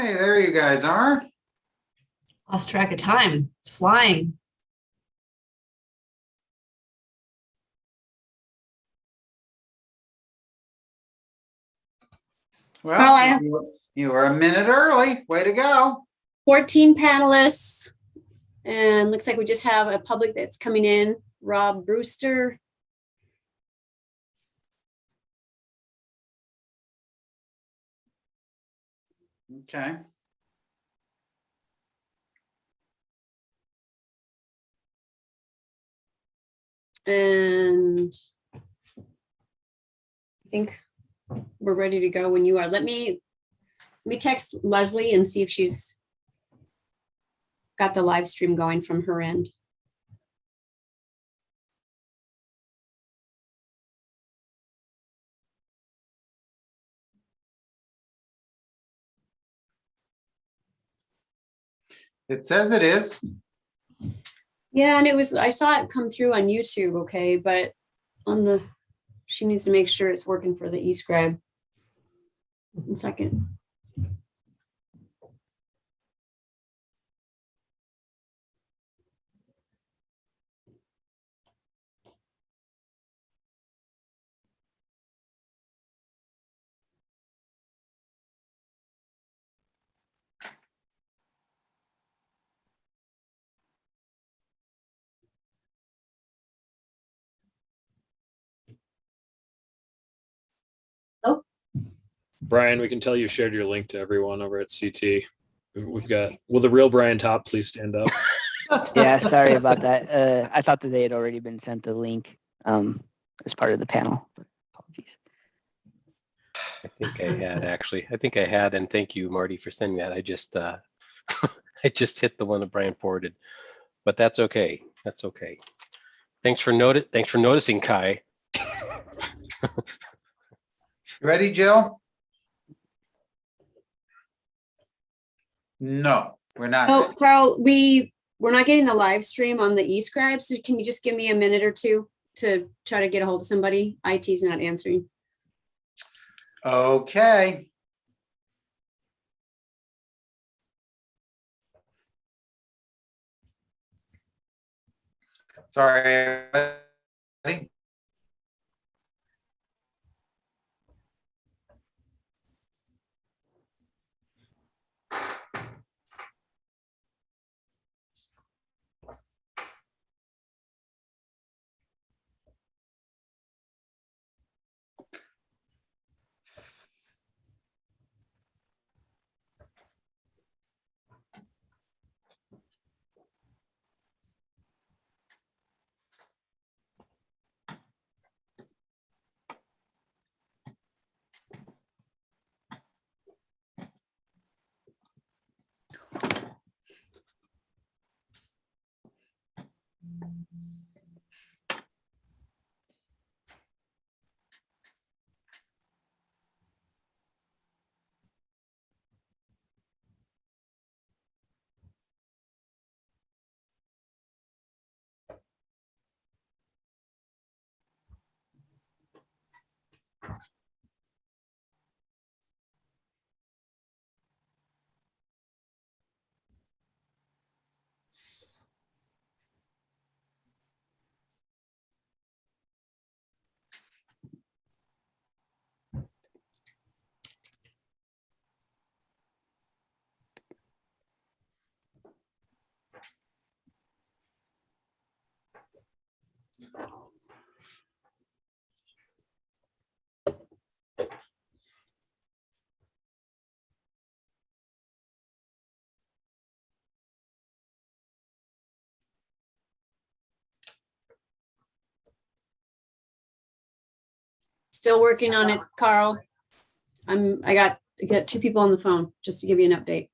Hey, there you guys are. Lost track of time. It's flying. Well, you were a minute early. Way to go. 14 panelists, and looks like we just have a public that's coming in. Rob Brewster. Okay. And I think we're ready to go when you are. Let me text Leslie and see if she's got the live stream going from her end. It says it is. Yeah, and I saw it come through on YouTube, okay, but she needs to make sure it's working for the eScribe. 1 second. Brian, we can tell you shared your link to everyone over at CT. We've got, will the real Brian Top please stand up? Yeah, sorry about that. I thought that they had already been sent the link as part of the panel. Apologies. I think I had actually. I think I had, and thank you, Marty, for sending that. I just I just hit the one that Brian forwarded, but that's okay. That's okay. Thanks for noticing, Kai. Ready, Jill? No, we're not. Oh, Carl, we're not getting the live stream on the eScribe, so can you just give me a minute or two to try to get a hold of somebody? IT's not answering. Okay. Sorry. Everybody. Still working on it, Carl. I got 2 people on the phone just to give you an update.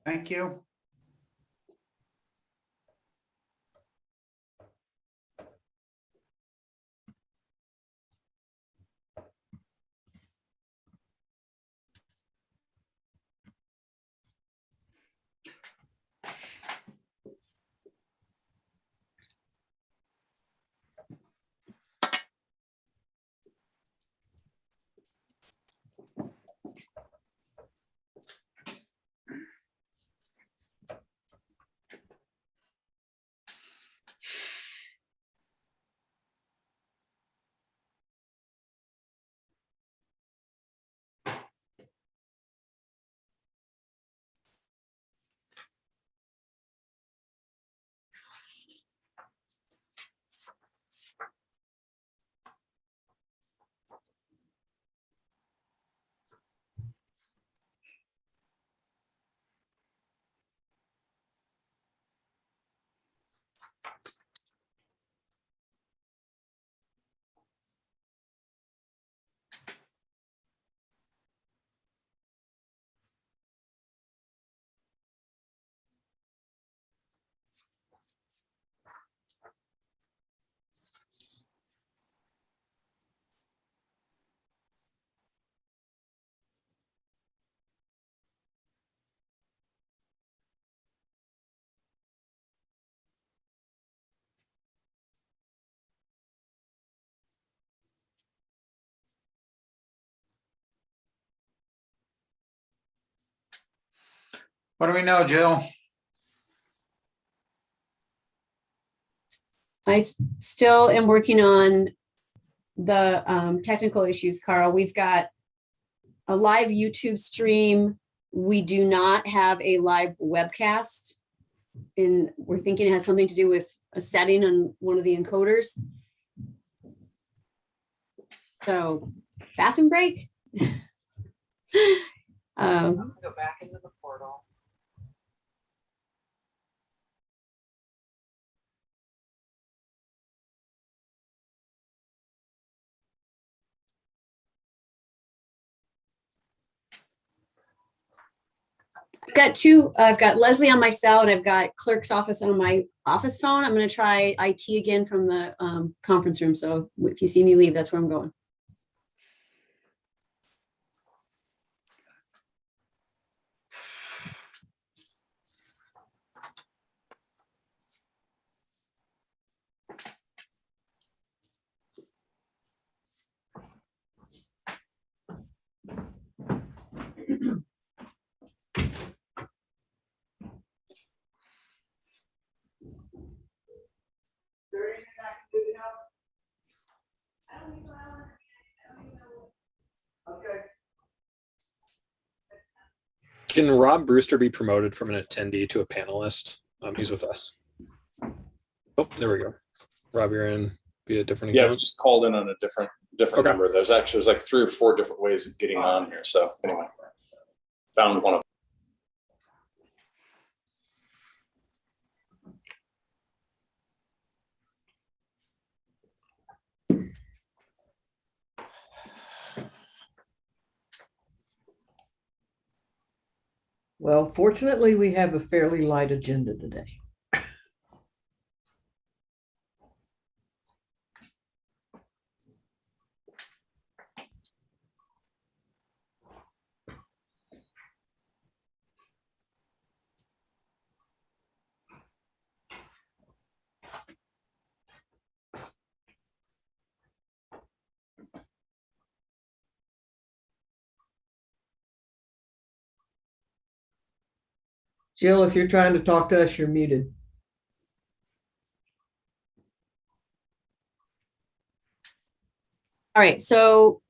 Thank you. What do we know, Jill? Still am working on the technical issues, Carl. We've got a live YouTube stream. We do not have a live webcast. And we're thinking it has something to do with a setting on one of the encoders. So, bathroom break. Go back into the portal. I've got Leslie on my cell and I've got clerk's office on my office phone. I'm going to try IT again from the conference room. So if you see me leave, that's where I'm going. Can Rob Brewster be promoted from an attendee to a panelist? He's with us. Oh, there we go. Rob, you're in via different Yeah, we account. just called in on a different Okay. number. There's like 3 or 4 different ways of getting on here. So anyway, found one of them. Well, fortunately, we have a fairly light agenda today. Jill, if you're trying to talk to us, you're muted. All right, so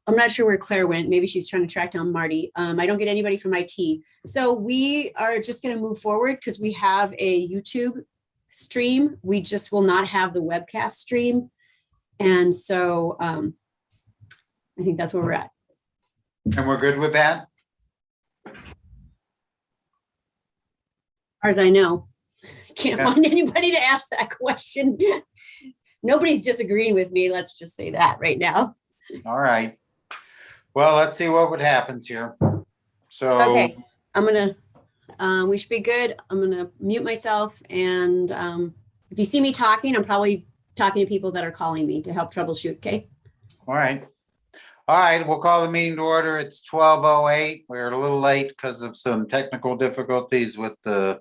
I'm not sure where Claire went. Maybe she's trying to track down Marty. I don't get anybody from IT. So we are just going to move forward because we have a YouTube stream. We just will not have the webcast stream. And so I think that's where we're at. And we're good with that? As far as I know, can't Yeah. find anybody to ask that question. Nobody's disagreeing with me. Let's just say that right now. All right. Well, let's see what happens here. So, Okay, I'm gonna, we should be good. I'm gonna mute myself. And if you see me talking, I'm probably talking to people that are calling me to help troubleshoot, okay? all right. All right, we'll call the meeting to order. It's 12:08. We're a little late because of some technical difficulties with the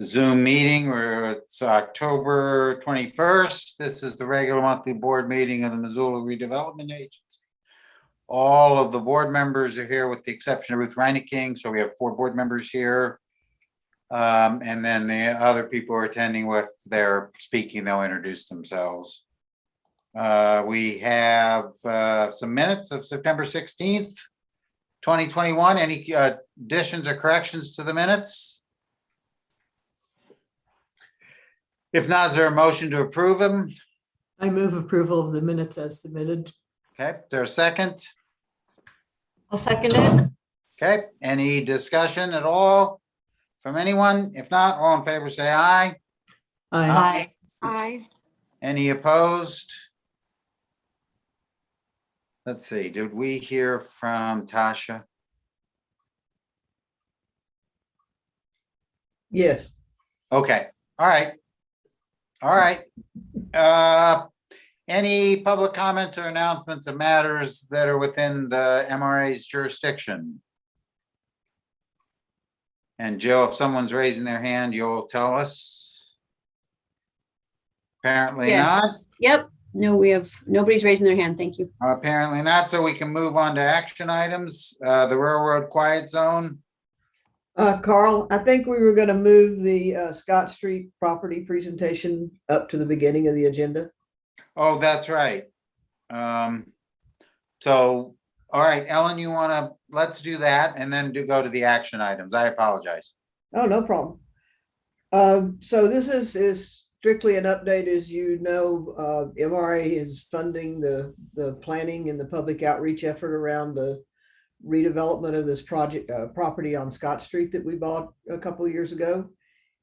Zoom meeting. It's October 21st. This is the regular monthly board meeting of the Missoula Redevelopment Agency. All of the board members are here with the exception of Ruth Reineking. So we have 4 board members here. And then the other people are attending with their speaking, they'll introduce themselves. We have some minutes of September 16th, 2021. Any additions or corrections to the minutes? If not, is there a motion to approve them? I move approval of the minutes as submitted. Okay, is there a second? I'll second it. Okay, any discussion at all from anyone? If not, all in favor, say aye. Aye. Aye. Any opposed? Let's see, did we hear from Tasha? Yes. Okay, all right. All right. Any public comments or announcements of matters that are within the MRA's jurisdiction? And Joe, if someone's raising their hand, you'll tell us. Apparently not. Yes. Yep. No, nobody's raising their hand. Thank you. Apparently not, so we can move on to action items. The railroad quiet zone. Carl, I think we were going to move the Scott Street property presentation up to the beginning of the agenda. Oh, that's right. So, all right, Ellen, let's do that and then go to the action items. I apologize. Oh, no problem. So this is strictly an update. As you know, MRA is funding the planning and the public outreach effort around the redevelopment of this project property on Scott Street that we bought a couple of years ago.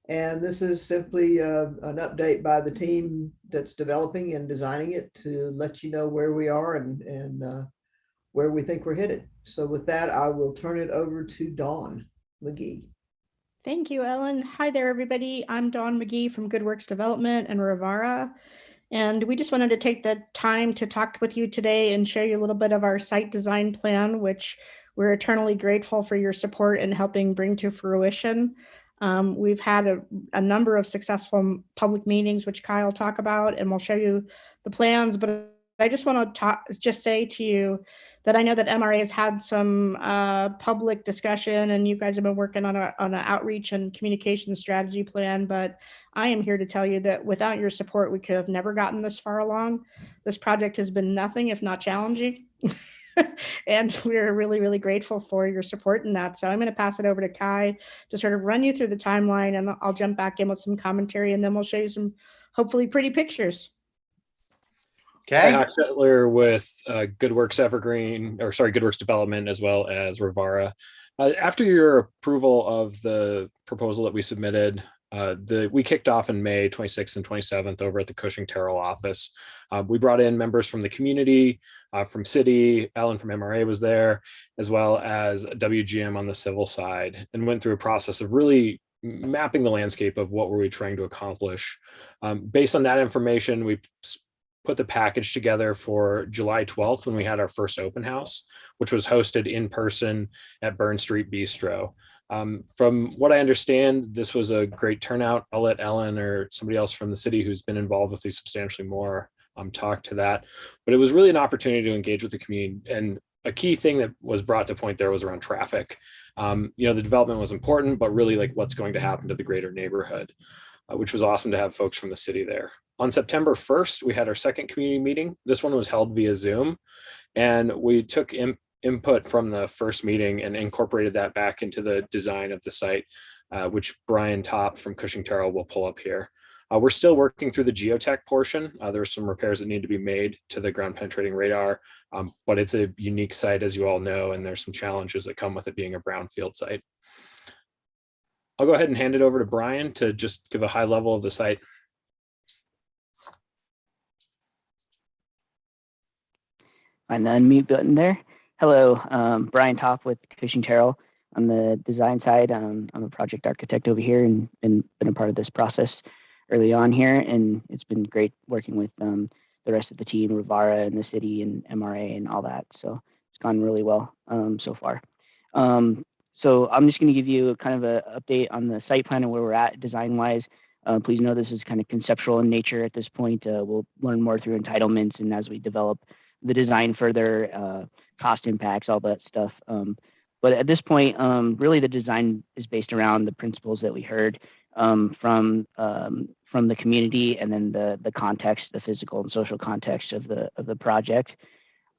And this is simply an update by the team that's developing and designing it to let you know where we are and where we think we're headed. So with that, I will turn it over to Dawn Mcgee. Thank you, Ellen. Hi there, everybody. I'm Dawn Mcgee from Good Works Development and Rivara. And we just wanted to take the time to talk with you today and share you a little bit of our site design plan, which we're eternally grateful for your support in helping bring to fruition. We've had a number of successful public meetings, which Kyle will talk about, and we'll show you the plans. But I just want to say to you that I know that MRA has had some public discussion, and you guys have been working on an outreach and communication strategy plan. But I am here to tell you that without your support, we could have never gotten this far along. This project has been nothing if not challenging. And we're really, really grateful for your support in that. So I'm going to pass it over to Kai to sort of run you through the timeline, and I'll jump back in with some commentary, and then we'll show you some hopefully pretty pictures. Okay. Hi, Settler with Good Works Good Works Development, as well as Rivara. After your approval of the proposal that we submitted, we kicked off in May 26th and 27th over at the Cushing Terrell office. We brought in members from the community, from city. Ellen from MRA was there, as well as WGM on the civil side, and went through a process of really mapping the landscape of what were we trying to accomplish. Based on that information, we put the package together for July 12th when we had our first open house, which was hosted in person at Burn Street Bistro. From what I understand, this was a great turnout. I'll let Ellen or somebody else from the city who's been involved with these substantially more talk to that. But it was really an opportunity to engage with the community. And a key thing that was brought to point there was around traffic. The development was important, but really like what's going to happen to the greater neighborhood, which was awesome to have folks from the city there. On September 1st, we had our second community meeting. This one was held via Zoom, and we took input from the first meeting and incorporated that back into the design of the site, which Brian Topp from Cushing Terrell will pull up here. We're still working through the geotech portion. There's some repairs that need to be made to the ground penetrating radar, but it's a unique site, as you all know, and there's some challenges that come with it being a brownfield site. I'll go ahead and hand it over to Brian to just give a high level of the site. Find the unmute button there. Hello, Brian Topp with Cushing Terrell on the design side. I'm a project architect over here and been a part of this process early on here, and it's been great working with the rest of the team, Rivara and the city and MRA and all that. So it's gone really well so far. So I'm just going to give you a kind of an update on the site plan and where we're at design-wise. Please know this is kind of conceptual in nature at this point. We'll learn more through entitlements and as we develop the design further, cost impacts, all that stuff. But at this point, really the design is based around the principles that we heard from the community, and then the context, the physical and social context of the project.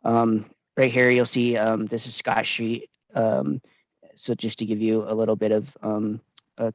Right here, you'll see this is Scott Street. So just to give you a little bit of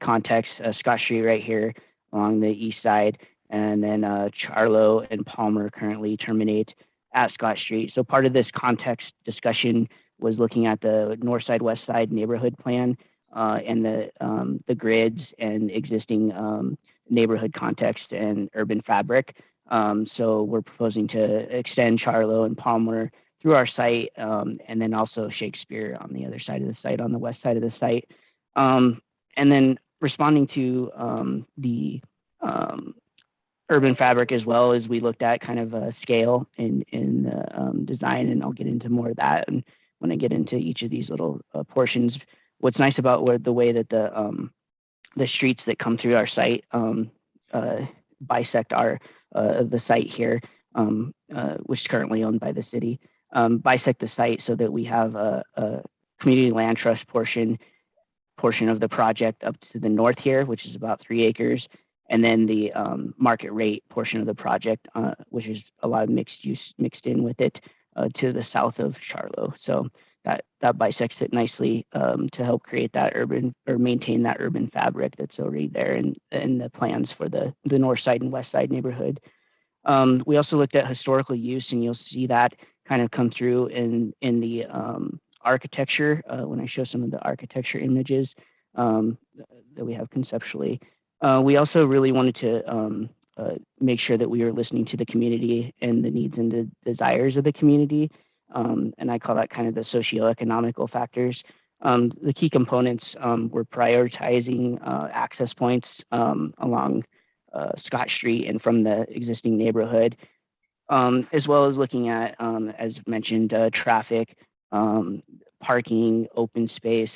context, Scott Street right here along the east side, and then Charlo and Palmer currently terminate at Scott Street. So part of this context discussion was looking at the north side, west side neighborhood plan and the grids and existing neighborhood context and urban fabric. So we're proposing to extend Charlo and Palmer through our site, and then also Shakespeare on the other side of the site, on the west side of the site. And then responding to the urban fabric as well, as we looked at kind of a scale in the design, and I'll get into more of that and when I get into each of these little portions. What's nice about the way that the streets that come through our site bisect the site here, which is currently owned by the city, bisect the site so that we have a community land trust portion of the project up to the north here, which is about 3 acres, and then the market rate portion of the project, which is a lot of mixed use mixed in with it, to the south of Charlo. So that bisects it nicely to help create that urban, or maintain that urban fabric that's already there in the plans for the north side and west side neighborhood. We also looked at historical use, and you'll see that kind of come through in the architecture when I show some of the architecture images that we have conceptually. We also really wanted to make sure that we were listening to the community and the needs and the desires of the community. And I call that kind of the socioeconomical factors. The key components were prioritizing access points along Scott Street and from the existing neighborhood, as well as looking at, as mentioned, traffic, parking, open space,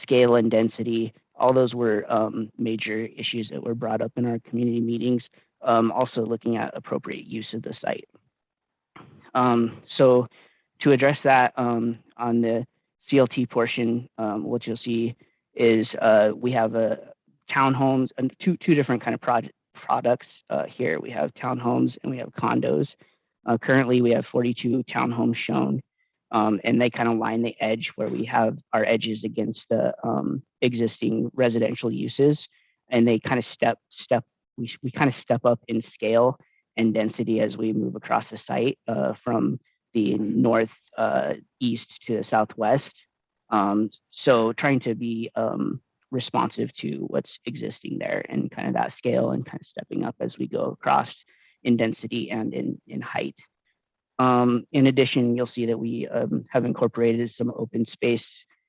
scale and density. All those were major issues that were brought up in our community meetings. Also looking at appropriate use of the site. So to address that on the CLT portion, what you'll see is we have townhomes and two different kind of products here. We have townhomes and we have condos. Currently, we have 42 townhomes shown, and they kind of line the edge where we have our edges against the existing residential uses, and they kind of we kind of step up in scale and density as we move across the site from the north east to the southwest. So trying to be responsive to what's existing there and kind of that scale, and kind of stepping up as we go across in density and in height. In addition, you'll see that we have incorporated some open space,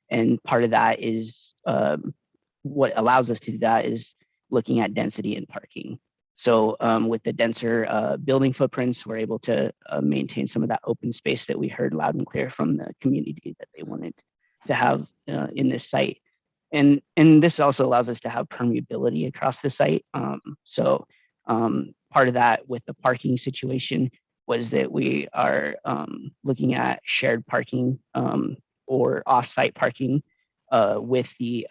and part of that is what allows us to do that is looking at density and parking. So with the denser building footprints, we're able to maintain some of that open space that we heard loud and clear from the community that they wanted to have in this site. And this also allows us to have permeability across the site. So part of that with the parking situation was that we are looking at shared parking or off-site parking with the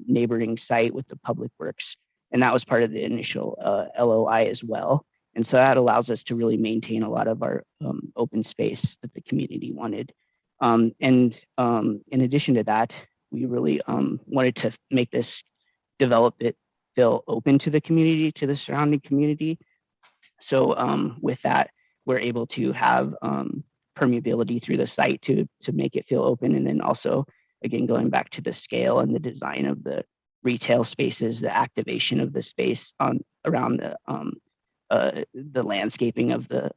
neighboring site with the public works. And that was part of the initial LOI as well. And so that allows us to really maintain a lot of our open space that the community wanted. And in addition to that, we really wanted to make this development feel open to the community, to the surrounding community. So with that, we're able to have permeability through the site to make it feel open. And then also, again, going back to the scale and the design of the retail spaces, the activation of the space around the landscaping of the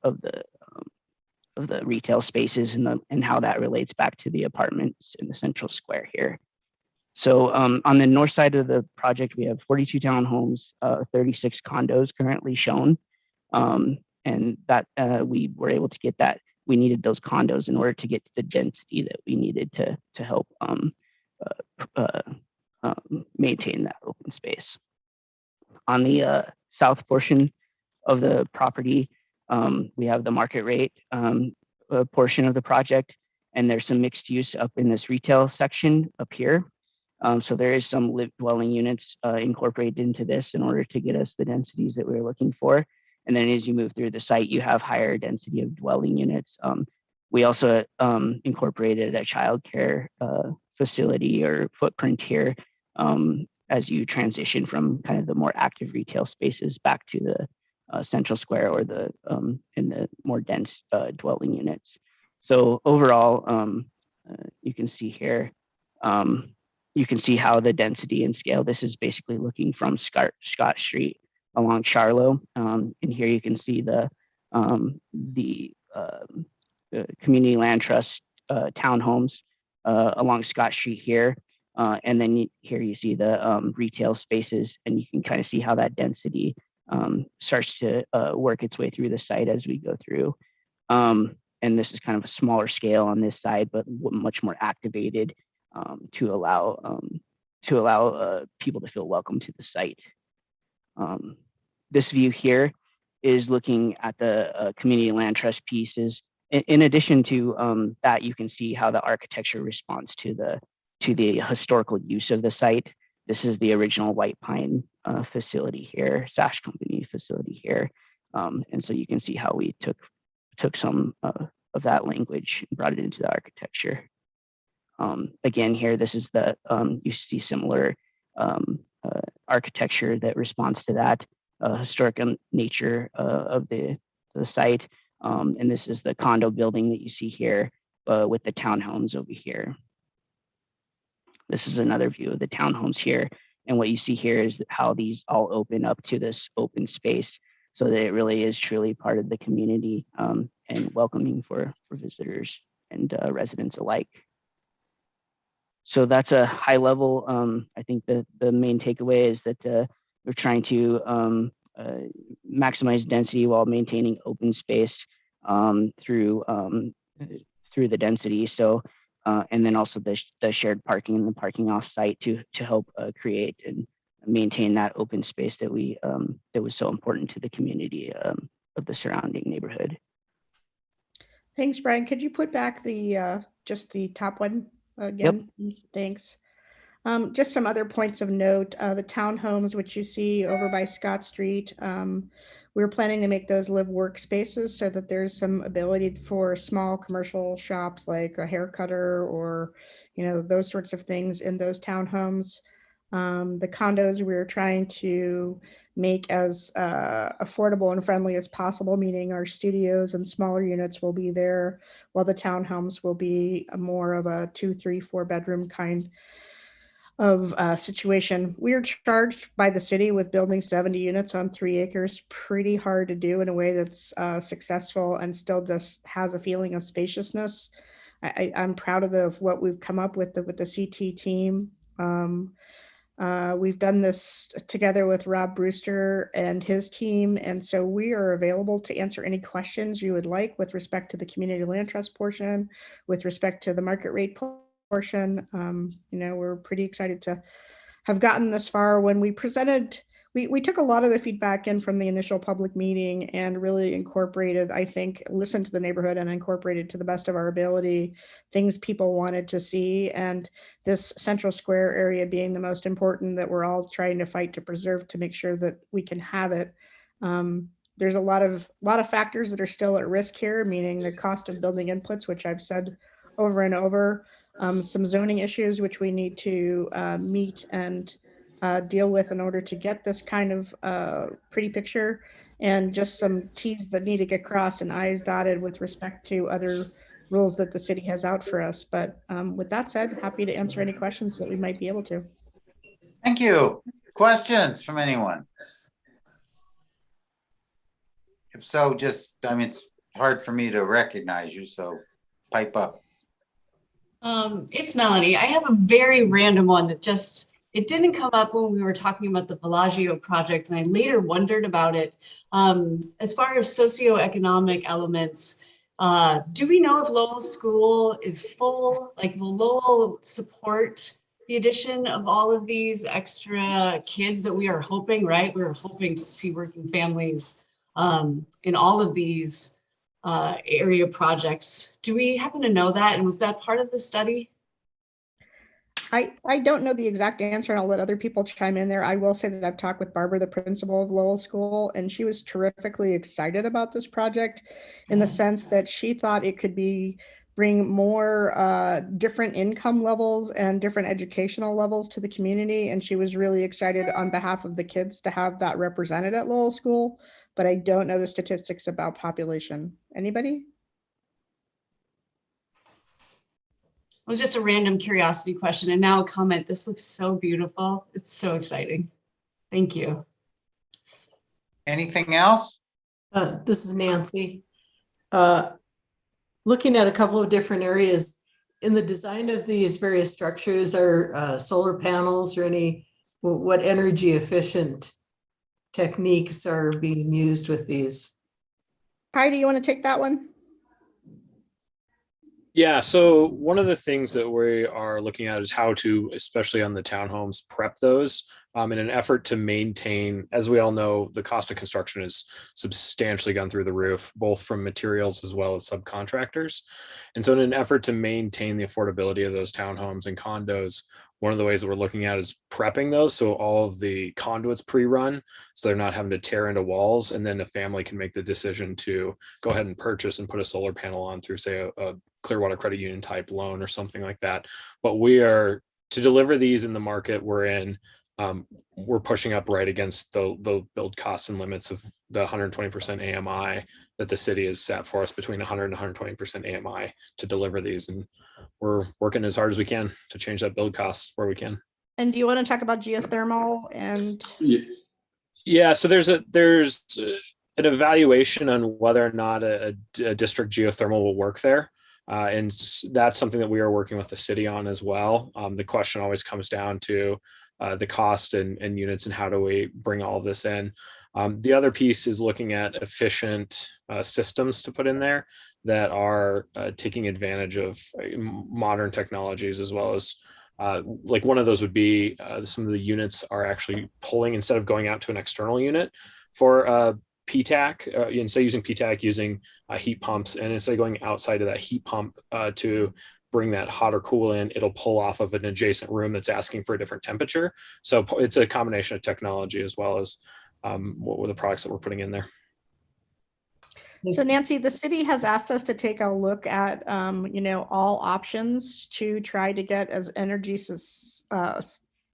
retail spaces, and how that relates back to the apartments in the central square here. So on the north side of the project, we have 42 townhomes, 36 condos currently shown, and that we were able to get that. We needed those condos in order to get to the density that we needed to help maintain that open space. On the south portion of the property, we have the market rate portion of the project, and there's some mixed use up in this retail section up here. So there is some lived dwelling units incorporated into this in order to get us the densities that we were looking for. And then as you move through the site, you have higher density of dwelling units. We also incorporated a childcare facility or footprint here as you transition from kind of the more active retail spaces back to the central square or in the more dense dwelling units. So overall, you can see here, you can see how the density and scale, this is basically looking from Scott Street along Charlo. And here you can see the Community Land Trust townhomes along Scott Street here. And then here you see the retail spaces, and you can kind of see how that density starts to work its way through the site as we go through. And this is kind of a smaller scale on this side, but much more activated to allow people to feel welcome to the site. This view here is looking at the Community Land Trust pieces. In addition to that, you can see how the architecture responds to the historical use of the site. This is the original White Pine facility here, Sash Company facility here. And so you can see how we took some of that language and brought it into the architecture. Again, here, this is the, you see similar architecture that responds to that historic nature of the site. And this is the condo building that you see here with the townhomes over here. This is another view of the townhomes here. And what you see here is how these all open up to this open space so that it really is truly part of the community and welcoming for visitors and residents alike. So that's a high level. I think the main takeaway is that we're trying to maximize density while maintaining open space through the density. So, and then also the shared parking and the parking off site to help create and maintain that open space that that was so important to the community of the surrounding neighborhood. Thanks, Brian. Could you put back the just the top one again? Yep. Thanks. Just some other points of note, the townhomes, which you see over by Scott Street, we're planning to make those live workspaces so that there's some ability for small commercial shops like a hair cutter or, you know, those sorts of things in those townhomes. The condos we're trying to make as affordable and friendly as possible, meaning our studios and smaller units will be there, while the townhomes will be more of a 2, 3, 4 bedroom kind of situation. We are charged by the city with building 70 units on 3 acres. Pretty hard to do in a way that's successful and still just has a feeling of spaciousness. I'm proud of what we've come up with the CT team. We've done this together with Rob Brewster and his team, and so we are available to answer any questions you would like with respect to the community land trust portion, with respect to the market rate portion. You know, we're pretty excited to have gotten this far. When we presented, we took a lot of the feedback in from the initial public meeting and really incorporated, I think, listened to the neighborhood and incorporated to the best of our ability things people wanted to see. And this central square area being the most important that we're all trying to fight to preserve to make sure that we can have it. There's a lot of factors that are still at risk here, meaning the cost of building inputs, which I've said over and over. Some zoning issues which we need to meet and deal with in order to get this kind of pretty picture, and just some T's that need to get crossed and I's dotted with respect to other rules that the city has out for us. But with that said, happy to answer any questions that we might be able to. Thank you. Questions from anyone? If so, just, I mean, it's hard for me to recognize you, so pipe up. It's Melanie. I have a very random one that it didn't come up when we were talking about the Bellagio project, and I later wondered about it. As far as socioeconomic elements, do we know if Lowell School is full? Like, will Lowell support the addition of all of these extra kids that we are hoping, right? We're hoping to see working families in all of these area projects. Do we happen to know that? And was that part of the study? I don't know the exact answer, and I'll let other people chime in there. I will say that I've talked with Barbara, the principal of Lowell School, and she was terrifically excited about this project in the sense that she thought it could bring more different income levels and different educational levels to the community. And she was really excited on behalf of the kids to have that represented at Lowell School. But I don't know the statistics about population. Anybody? It was just a random curiosity question, and now a comment. This looks so beautiful. It's so exciting. Thank you. Anything else? This is Nancy. Looking at a couple of different areas, in the design of these various structures are solar panels or what energy efficient techniques are being used with these? Heidi, you want to take that one? Yeah, so one of the things that we are looking at is how to, especially on the townhomes, prep those in an effort to maintain, as we all know, the cost of construction is substantially gone through the roof, both from materials as well as subcontractors. And so in an effort to maintain the affordability of those townhomes and condos, one of the ways that we're looking at is prepping those. So all of the conduits pre-run, so they're not having to tear into walls. And then the family can make the decision to go ahead and purchase and put a solar panel on through, say, a Clearwater Credit Union type loan or something like that. But we are, to deliver these in the market we're in, we're pushing up right against the build costs and limits of the 120% AMI that the city has set for us, between 100 and 120% AMI to deliver these. And we're working as hard as we can to change that build cost where we can. And do you want to talk about geothermal and? Yeah, so there's an evaluation on whether or not a district geothermal will work there. And that's something that we are working with the city on as well. The question always comes down to the cost and units and how do we bring all of this in. The other piece is looking at efficient systems to put in there that are taking advantage of modern technologies, as well as like one of those would be some of the units are actually pulling, instead of going out to an external unit for PTAC, instead of using PTAC, using heat pumps, and instead of going outside of that heat pump to bring that hot or cool in, it'll pull off of an adjacent room that's asking for a different temperature. So it's a combination of technology as well as what were the products that we're putting in there. So Nancy, the city has asked us to take a look at, all options to try to get as energy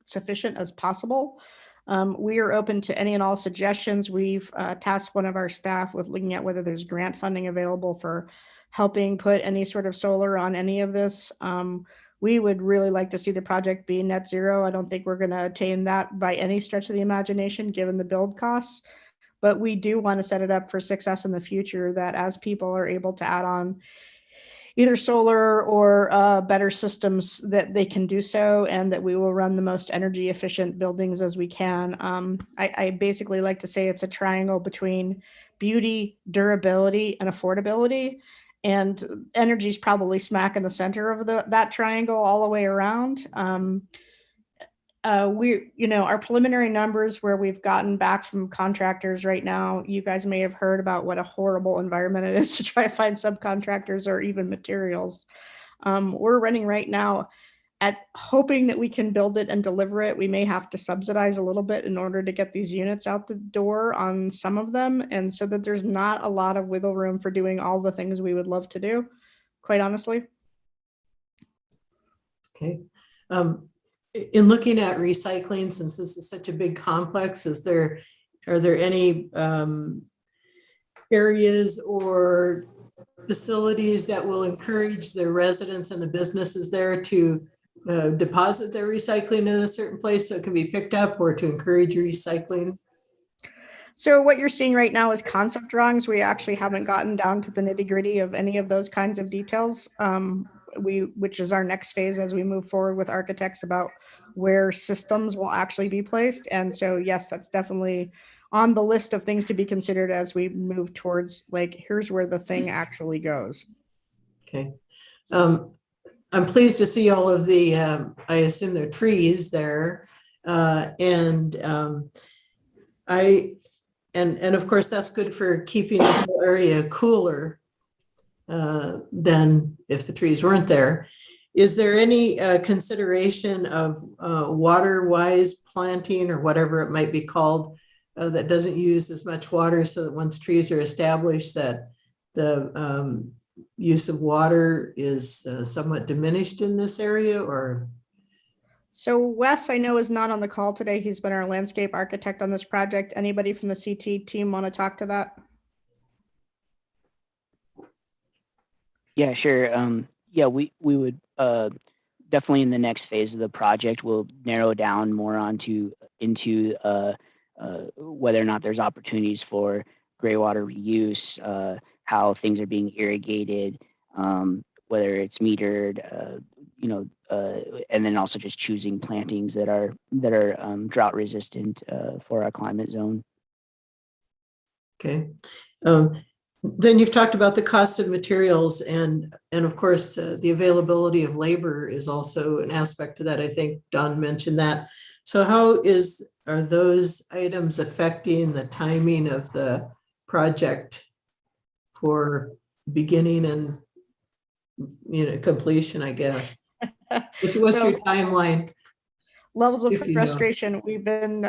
sufficient as possible. We are open to any and all suggestions. We've tasked one of our staff with looking at whether there's grant funding available for helping put any sort of solar on any of this. We would really like to see the project be net zero. I don't think we're going to attain that by any stretch of the imagination, given the build costs. But we do want to set it up for success in the future, that as people are able to add on either solar or better systems, that they can do so, and that we will run the most energy efficient buildings as we can. I basically like to say it's a triangle between beauty, durability, and affordability. And energy is probably smack in the center of that triangle all the way around. Our preliminary numbers where we've gotten back from contractors right now, you guys may have heard about what a horrible environment it is to try to find subcontractors or even materials. We're running right now at hoping that we can build it and deliver it. We may have to subsidize a little bit in order to get these units out the door on some of them. And so that there's not a lot of wiggle room for doing all the things we would love to do, quite honestly. Okay. In looking at recycling, since this is such a big complex, are there any areas or facilities that will encourage the residents and the businesses there to deposit their recycling in a certain place so it can be picked up, or to encourage recycling? So what you're seeing right now is concept drawings. We actually haven't gotten down to the nitty-gritty of any of those kinds of details, which is our next phase as we move forward with architects about where systems will actually be placed. And so, yes, that's definitely on the list of things to be considered as we move towards, like, here's where the thing actually goes. Okay. I'm pleased to see all of the, I assume they're trees there. And of course, that's good for keeping the whole area cooler than if the trees weren't there. Is there any consideration of water-wise planting, or whatever it might be called, that doesn't use as much water, so that once trees are established, that the use of water is somewhat diminished in this area? Or so Wes, I know, is not on the call today. He's been our landscape architect on this project. Anybody from the CT team want to talk to that? Yeah, sure. Yeah, we would definitely, in the next phase of the project, we'll narrow down more into whether or not there's opportunities for gray water reuse, how things are being irrigated, whether it's metered, and then also just choosing plantings that are drought resistant for our climate zone. Okay. Then you've talked about the cost of materials and of course, the availability of labor is also an aspect of that. I think Don mentioned that. So how are those items affecting the timing of the project for beginning and completion, I guess? What's your timeline? Levels of If you know. frustration. We've been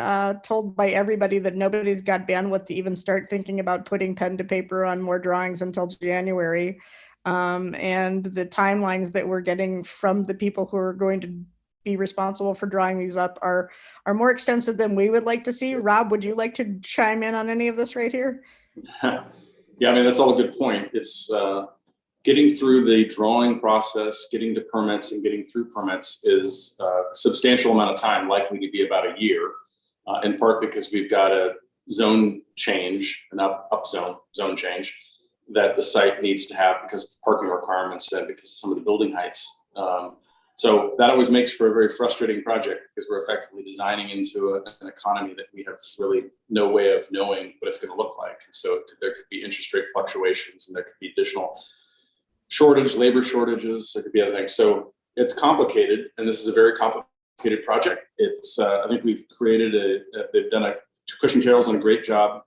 told by everybody that nobody's got bandwidth to even start thinking about putting pen to paper on more drawings until January. And the timelines that we're getting from the people who are going to be responsible for drawing these up are more extensive than we would like to see. Rob, would you like to chime in on any of this right here? Yeah, I mean, that's all a good point. It's getting through the drawing process, getting to permits and getting through permits is a substantial amount of time, likely to be about a year, in part because we've got a zone change, an up zone change that the site needs to have because of parking requirements and because of some of the building heights. So that always makes for a very frustrating project because we're effectively designing into an economy that we have really no way of knowing what it's going to look like. And so there could be interest rate fluctuations and there could be additional labor shortages, there could be other things. So it's complicated, and this is a very complicated project. It's, I think we've created Cushing Terrell's done a great job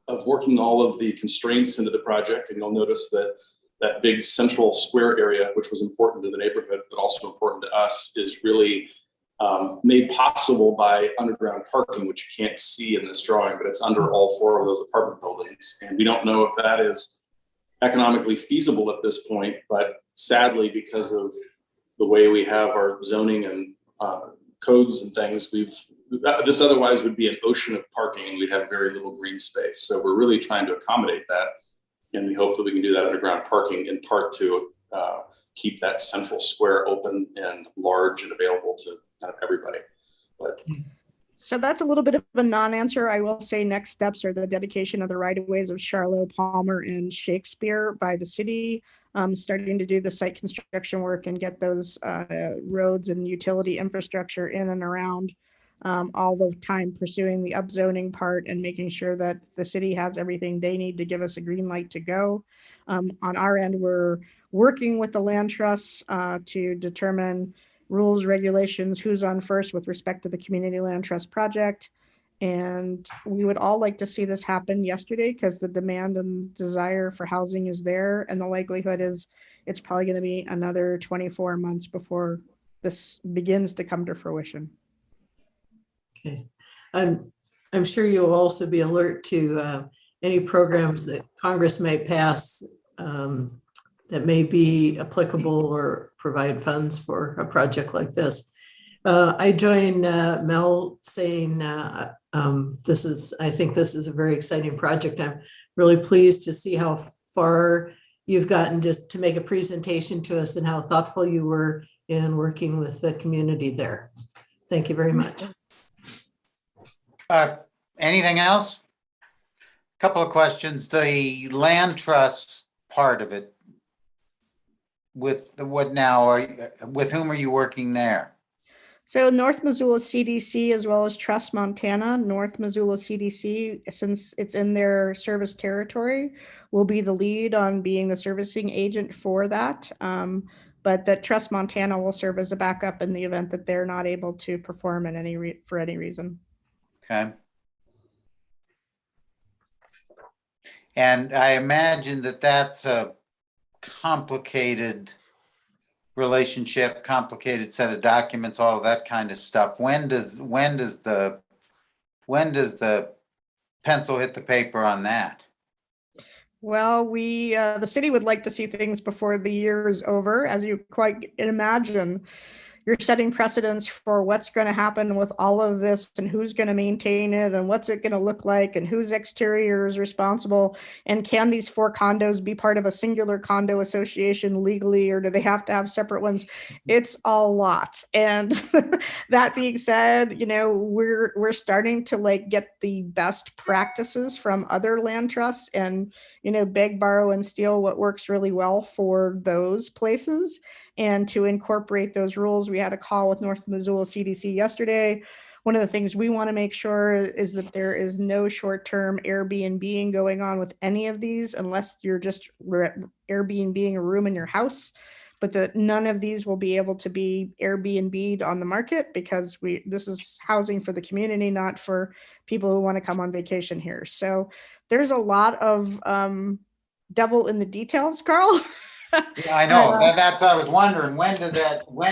of working all of the constraints into the project. And you'll notice that big central square area, which was important to the neighborhood, but also important to us, is really made possible by underground parking, which you can't see in this drawing, but it's under all four of those apartment buildings. And we don't know if that is economically feasible at this point, but sadly, because of the way we have our zoning and codes and things, this otherwise would be an ocean of parking and we'd have very little green space. So we're really trying to accommodate that. And we hope that we can do that underground parking in part to keep that central square open and large and available to kind of everybody. But so that's a little bit of a non-answer. I will say next steps are the dedication of the right-of-ways of Charlotte, Palmer, and Shakespeare by the city, starting to do the site construction work and get those roads and utility infrastructure in and around, all the time pursuing the upzoning part and making sure that the city has everything they need to give us a green light to go. On our end, we're working with the land trusts to determine rules, regulations, who's on first with respect to the community land trust project. And we would all like to see this happen yesterday because the demand and desire for housing is there. And the likelihood is it's probably going to be another 24 months before this begins to come to fruition. Okay. I'm sure you'll also be alert to any programs that Congress might pass that may be applicable or provide funds for a project like this. I join Mel saying I think this is a very exciting project. I'm really pleased to see how far you've gotten just to make a presentation to us and how thoughtful you were in working with the community there. Thank you very much. Anything else? Couple of questions. The land trust part of it. With what now? With whom are you working there? So North Missoula CDC as well as Trust Montana. North Missoula CDC, since it's in their service territory, will be the lead on being the servicing agent for that. But that Trust Montana will serve as a backup in the event that they're not able to perform for any reason. Okay. And I imagine that that's a complicated relationship, complicated set of documents, all of that kind of stuff. When does the pencil hit the paper on that? Well, the city would like to see things before the year is over. As you quite imagine, you're setting precedents for what's going to happen with all of this and who's going to maintain it and what's it going to look like and whose exterior is responsible. And can these 4 condos be part of a singular condo association legally, or do they have to have separate ones? It's a lot. And that being said, we're starting to like get the best practices from other land trusts and, beg, borrow, and steal what works really well for those places. And to incorporate those rules, we had a call with North Missoula CDC yesterday. One of the things we want to make sure is that there is no short-term Airbnb going on with any of these, unless you're just Airbnb a room in your house, but that none of these will be able to be Airbnb'd on the market, because this is housing for the community, not for people who want to come on vacation here. So there's a lot of devil in the details, Carl. Yeah, I know. That's what I was wondering. When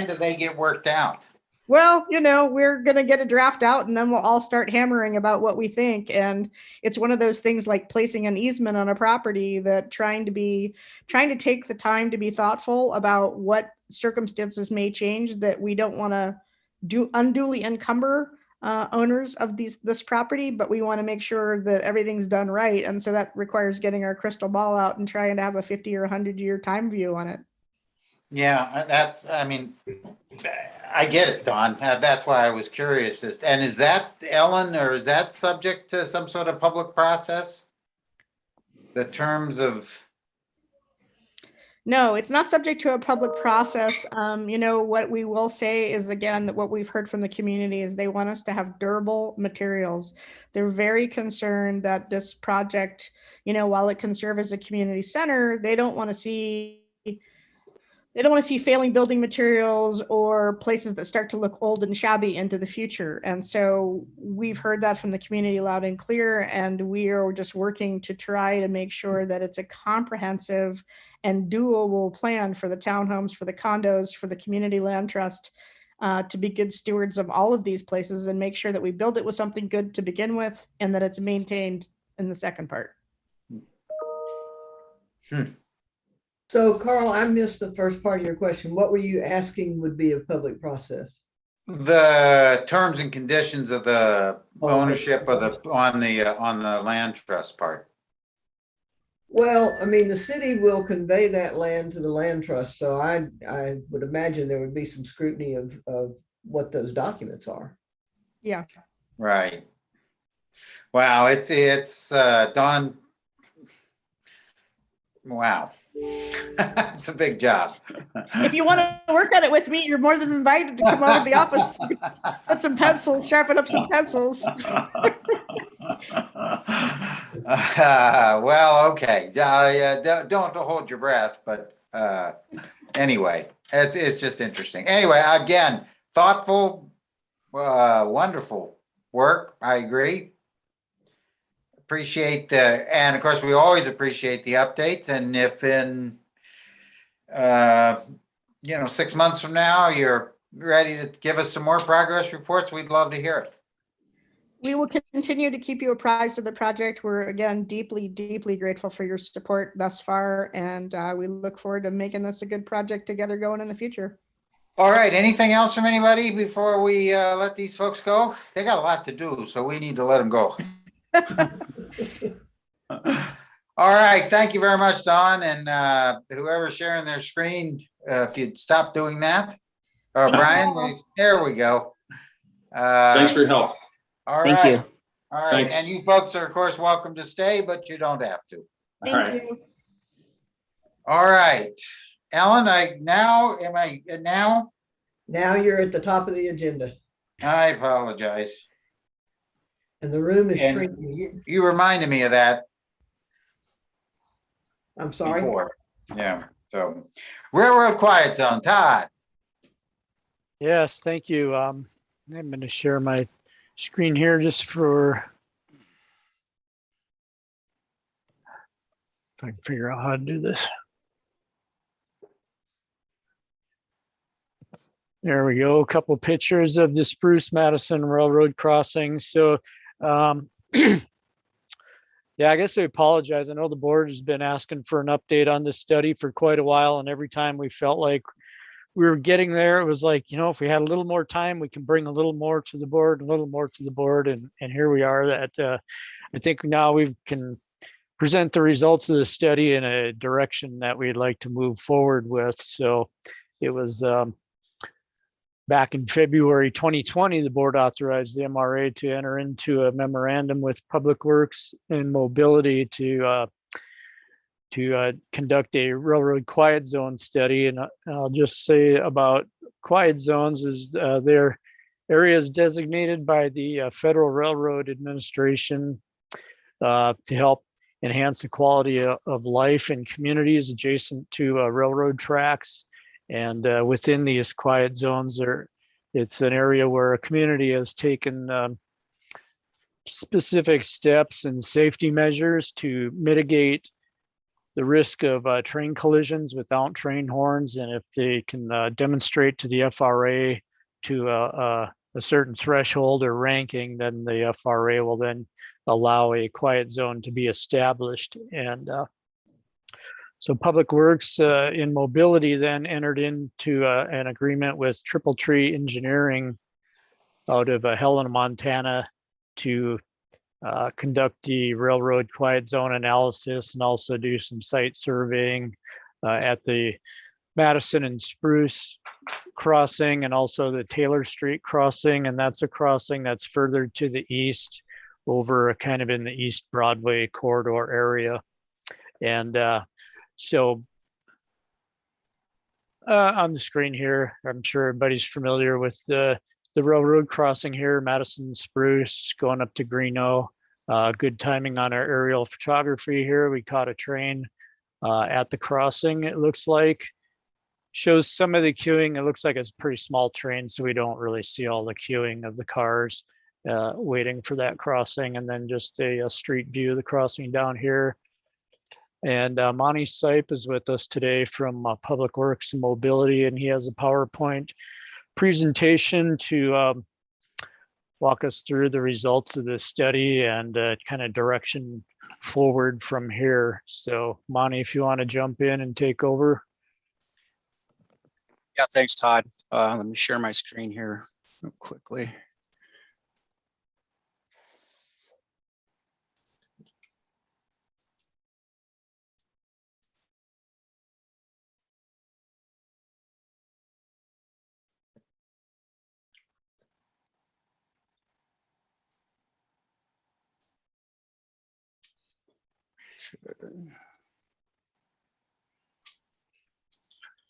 do they get worked out? Well, we're going to get a draft out and then we'll all start hammering about what we think. And it's one of those things like placing an easement on a property, that trying to take the time to be thoughtful about what circumstances may change, that we don't want to unduly encumber owners of this property, but we want to make sure that everything's done right. And so that requires getting our crystal ball out and trying to have a 50 or 100-year time view on it. Yeah, I get it, Don. That's why I was curious. And is that, Ellen, or is that subject to some sort of public process? The terms of... No, it's not subject to a public process. What we will say is, again, that what we've heard from the community is they want us to have durable materials. They're very concerned that this project, while it can serve as a community center, they don't want to see failing building materials or places that start to look old and shabby into the future. And so we've heard that from the community loud and clear, and we are just working to try to make sure that it's a comprehensive and doable plan for the townhomes, for the condos, for the community land trust, to be good stewards of all of these places and make sure that we build it with something good to begin with and that it's maintained in the second part. So Carl, I missed the first part of your question. What were you asking would be a public process? The terms and conditions of the Okay. ownership of on the land trust part. Well, the city will convey that land to the land trust. So I would imagine there would be some scrutiny of what those documents are. Yeah. Right. Wow, it's Don. Wow. It's a big job. If you want to work on it with me, you're more than invited to come over to the office, put some pencils, sharpen up some pencils. Well, okay. Don't hold your breath, but anyway, it's just interesting. Anyway, again, thoughtful, wonderful work. I agree. Appreciate and of course we always appreciate the updates. And if in 6 months from now you're ready to give us some more progress reports, we'd love to hear it. We will continue to keep you apprised of the project. We're, again, deeply, deeply grateful for your support thus far, and we look forward to making this a good project together going in the future. All right, anything else from anybody before we let these folks go? They got a lot to do, so we need to let them go. All right, thank you very much, Don, and whoever's sharing their screen, if you'd stop doing that. Or Brian, there we go. Thanks for your help. All Thank right. you. All right, Thanks. and you folks are, of course, welcome to stay, but you don't have to. Thank All right. you. All right, Ellen, now? Now you're at the top of the agenda I apologize. and the room is And- shrinking. You reminded me of that I'm sorry. before. Yeah, so Railroad Quiet Zone, Todd. Yes, thank you. I'm going to share my screen here just for, if I can figure out how to do this. There we go. A couple pictures of the Spruce Madison Railroad crossing. So, yeah, I guess I apologize. I know the board has been asking for an update on this study for quite a while, and every time we felt like we were getting there. It was like, you know, if we had a little more time, we can bring a little more to the board, a little more to the board. And here we are that I think now we can present the results of the study in a direction that we'd like to move forward with. So it was back in February 2020, the board authorized the MRA to enter into a memorandum with Public Works and Mobility to conduct a railroad quiet zone study. And I'll just say about quiet zones is they're areas designated by the Federal Railroad Administration to help enhance the quality of life in communities adjacent to railroad tracks. And within these quiet zones, it's an area where a community has taken specific steps and safety measures to mitigate the risk of train collisions without train horns. And if they can demonstrate to the FRA to a certain threshold or ranking, then the FRA will then allow a quiet zone to be established. And so Public Works in Mobility then entered into an agreement with Triple Tree Engineering out of Helena, Montana, to conduct the railroad quiet zone analysis and also do some site surveying at the Madison and Spruce crossing and also the Taylor Street crossing. And that's a crossing that's further to the east over kind of in the East Broadway corridor area. And so on the screen here, I'm sure everybody's familiar with the railroad crossing here, Madison Spruce going up to Greeno. Good timing on our aerial photography here. We caught a train at the crossing, it looks like. Shows some of the queuing. It looks like it's a pretty small train, so we don't really see all the queuing of the cars waiting for that crossing. And then just a street view of the crossing down here. And Monty Sipe is with us today from Public Works and Mobility, and he has a PowerPoint presentation to walk us through the results of this study and kind of direction forward from here. So Monty, if you want to jump in and take over. Yeah, thanks, Todd. Let me share my screen here real quickly.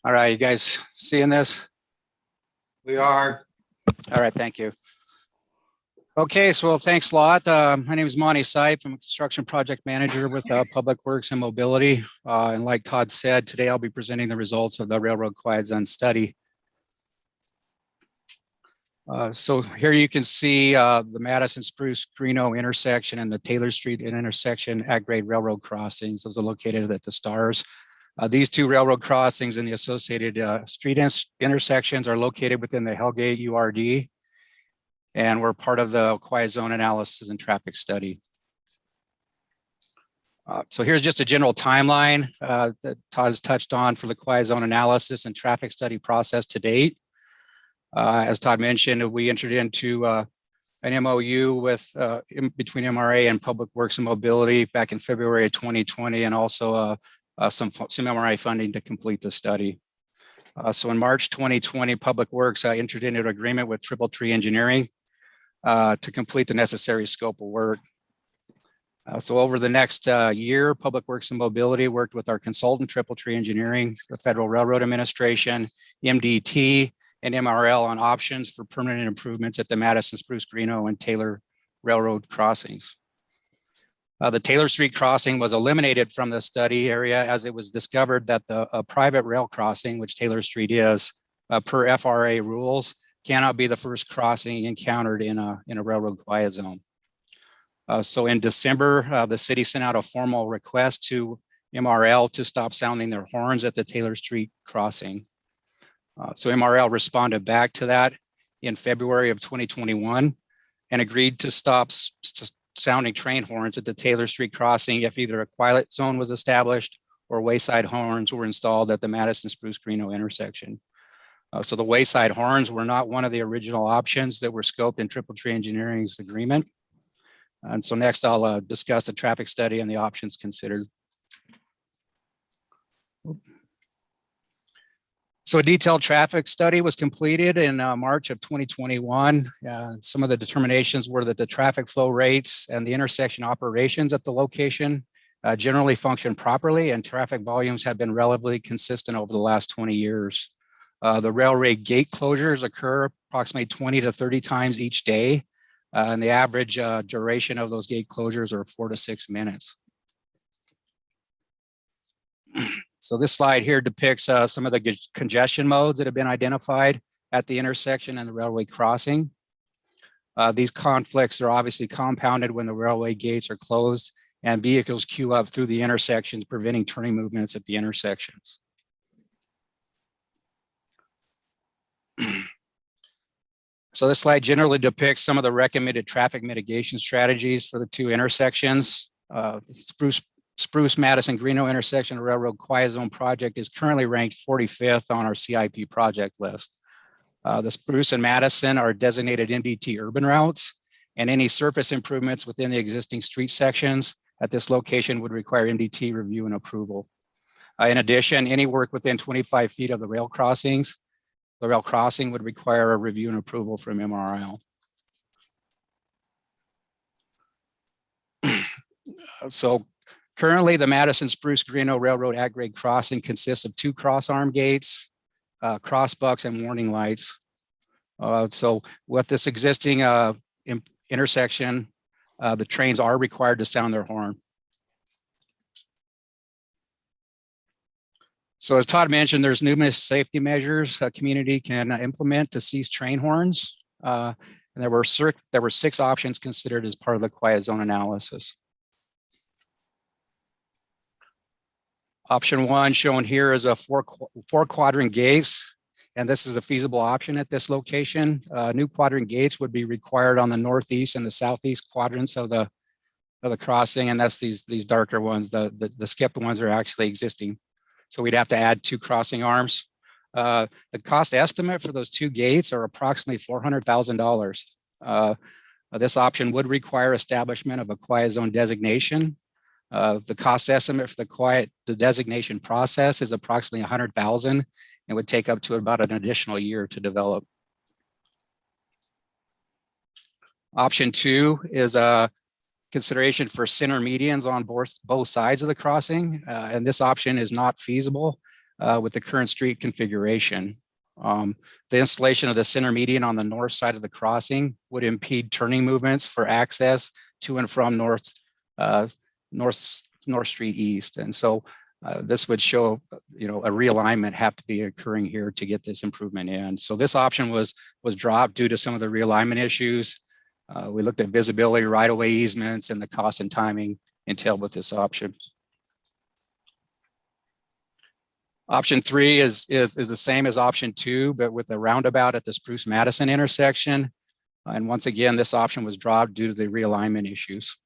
All right, you guys seeing this? We are. All right, thank you. Okay, so thanks a lot. My name is Monty Sipe. I'm a construction project manager with Public Works and Mobility. And like Todd said, today I'll be presenting the results of the Railroad Quiet Zone study. So here you can see the Madison Spruce Greeno intersection and the Taylor Street intersection at grade railroad crossings. Those are located at the stars. These two railroad crossings and the associated street intersections are located within the Hellgate URD, and we're part of the quiet zone analysis and traffic study. So here's just a general timeline that Todd has touched on for the quiet zone analysis and traffic study process to date. As Todd mentioned, we entered into an MOU with between MRA and Public Works and Mobility back in February of 2020, and also some MRA funding to complete the study. So in March 2020, Public Works entered into an agreement with Triple Tree Engineering to complete the necessary scope of work. So over the next year, Public Works and Mobility worked with our consultant, Triple Tree Engineering, the Federal Railroad Administration, MDT, and MRL on options for permanent improvements at the Madison, Spruce, Greeno, and Taylor Railroad crossings. The Taylor Street crossing was eliminated from the study area as it was discovered that the private rail crossing, which Taylor Street is, per FRA rules, cannot be the first crossing encountered in a railroad quiet zone. So in December, the city sent out a formal request to MRL to stop sounding their horns at the Taylor Street crossing. So MRL responded back to that in February of 2021 and agreed to stop sounding train horns at the Taylor Street crossing if either a quiet zone was established or wayside horns were installed at the Madison Spruce Greeno intersection. So the Wayside horns were not one of the original options that were scoped in Triple Tree Engineering's agreement. And so next I'll discuss the traffic study and the options considered. So a detailed traffic study was completed in March of 2021. Some of the determinations were that the traffic flow rates and the intersection operations at the location generally function properly, and traffic volumes have been relatively consistent over the last 20 years. The railway gate closures occur approximately 20 to 30 times each day, and the average duration of those gate closures are 4 to 6 minutes. So this slide here depicts some of the congestion modes that have been identified at the intersection and the railway crossing. These conflicts are obviously compounded when the railway gates are closed and vehicles queue up through the intersections, preventing turning movements at the intersections. So this slide generally depicts some of the recommended traffic mitigation strategies for the two intersections. Spruce Madison Greeno intersection railroad quiet zone project is currently ranked 45th on our CIP project list. The Spruce and Madison are designated MDT urban routes, and any surface improvements within the existing street sections at this location would require MDT review and approval. In addition, any work within 25 feet of the rail crossings, the rail crossing would require a review and approval from MRL. So currently the Madison Spruce Greeno Railroad at-grade crossing consists of 2 cross-arm gates, crossbucks, and warning lights. So with this existing intersection, the trains are required to sound their horn. So as Todd mentioned, there's numerous safety measures a community can implement to cease train horns. And there were 6 options considered as part of the quiet zone analysis. Option 1 shown here is a four quadrant gates, and this is a feasible option at this location. New quadrant gates would be required on the northeast and the southeast quadrants of the crossing, and that's these darker ones. The skipped ones are actually existing. So we'd have to add 2 crossing arms. The cost estimate for those 2 gates are approximately $400,000. This option would require establishment of a quiet zone designation. The cost estimate for the designation process is approximately $100,000 and would take up to about an additional year to develop. Option 2 is a consideration for center medians on both sides of the crossing, and this option is not feasible with the current street configuration. The installation of the center median on the north side of the crossing would impede turning movements for access to and from North Street East, and so this would show, a realignment have to be occurring here to get this improvement in. So this option was dropped due to some of the realignment issues. We looked at visibility, right-of-way easements, and the cost and timing entailed with this option. Option 3 is the same as option 2, but with a roundabout at the Spruce Madison intersection. And once again, this option was dropped due to the realignment issues.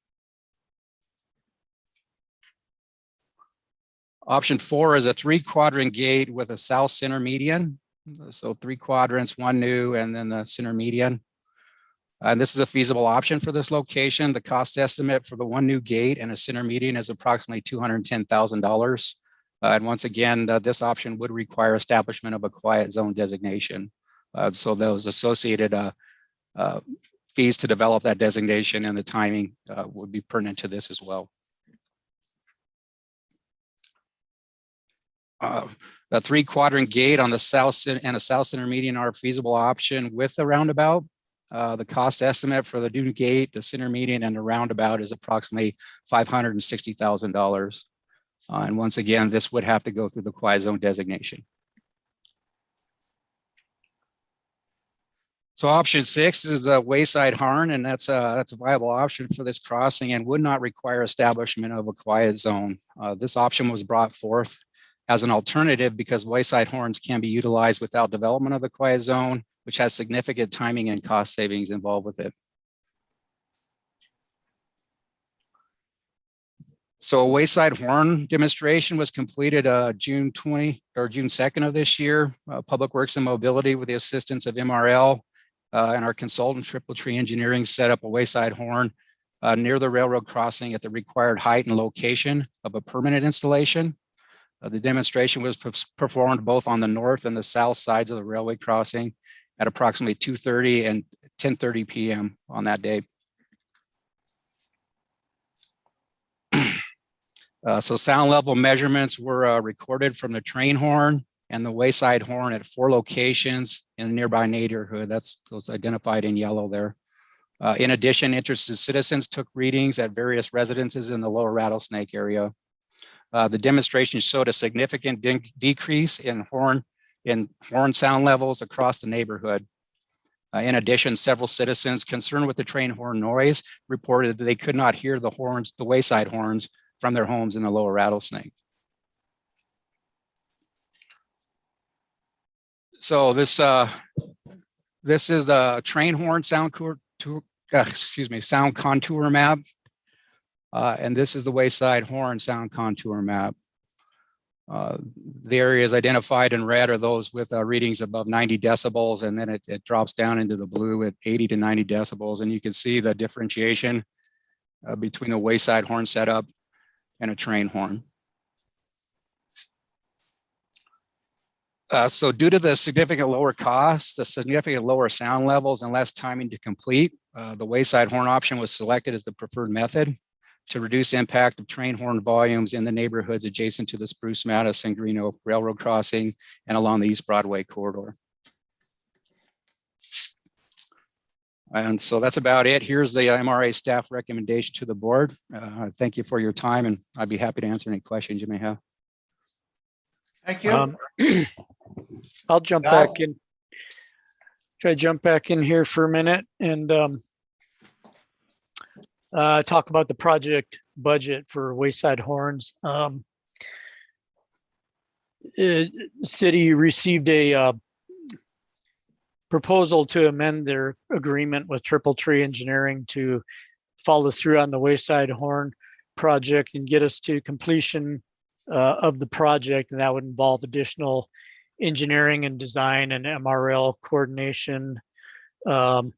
Option 4 is a 3 quadrant gate with a south center median. So 3 quadrants, 1 new, and then the center median. And this is a feasible option for this location. The cost estimate for the 1 new gate and a center median is approximately $210,000. And once again, this option would require establishment of a quiet zone designation. So those associated fees to develop that designation and the timing would be pertinent to this as well. A 3 quadrant gate on the south and a south center median are a feasible option with the roundabout. The cost estimate for the new gate, the center median, and the roundabout is approximately $560,000. And once again, this would have to go through the quiet zone designation. So option 6 is a Wayside Harn, and that's a viable option for this crossing and would not require establishment of a quiet zone. This option was brought forth as an alternative because Wayside horns can be utilized without development of the quiet zone, which has significant timing and cost savings involved with it. So a Wayside horn demonstration was completed June 2nd of this year. Public Works and Mobility, with the assistance of MRL and our consultant Triple Tree Engineering, set up a Wayside horn near the railroad crossing at the required height and location of a permanent installation. The demonstration was performed both on the north and the south sides of the railway crossing at approximately 2:30 and 10:30 p.m. on that day. So sound level measurements were recorded from the train horn and the Wayside horn at 4 locations in a nearby neighborhood. That's those identified in yellow there. In addition, interested citizens took readings at various residences in the lower Rattlesnake area. The demonstration showed a significant decrease in horn sound levels across the neighborhood. In addition, several citizens concerned with the train horn noise reported that they could not hear the Wayside horns from their homes in the lower Rattlesnake. So this is the train horn sound contour map. And this is the Wayside horn sound contour map. The areas identified in red are those with readings above 90 decibels, and then it drops down into the blue at 80 to 90 decibels. And you can see the differentiation between a Wayside horn setup and a train horn. So due to the significant lower costs, the significant lower sound levels, and less timing to complete, the Wayside horn option was selected as the preferred method to reduce impact of train horn volumes in the neighborhoods adjacent to the Spruce Madison Green Oak Railroad crossing and along the East Broadway corridor. And so that's about it. Here's the MRA staff recommendation to the board. Thank you for your time, and I'd be happy to answer any questions you may have. Thank you. I'll jump back in. Try to jump back in here for a minute and talk about the project budget for Wayside horns. City received a proposal to amend their agreement with Triple Tree Engineering to follow through on the Wayside horn project and get us to completion of the project, and that would involve additional engineering and design and MRL coordination and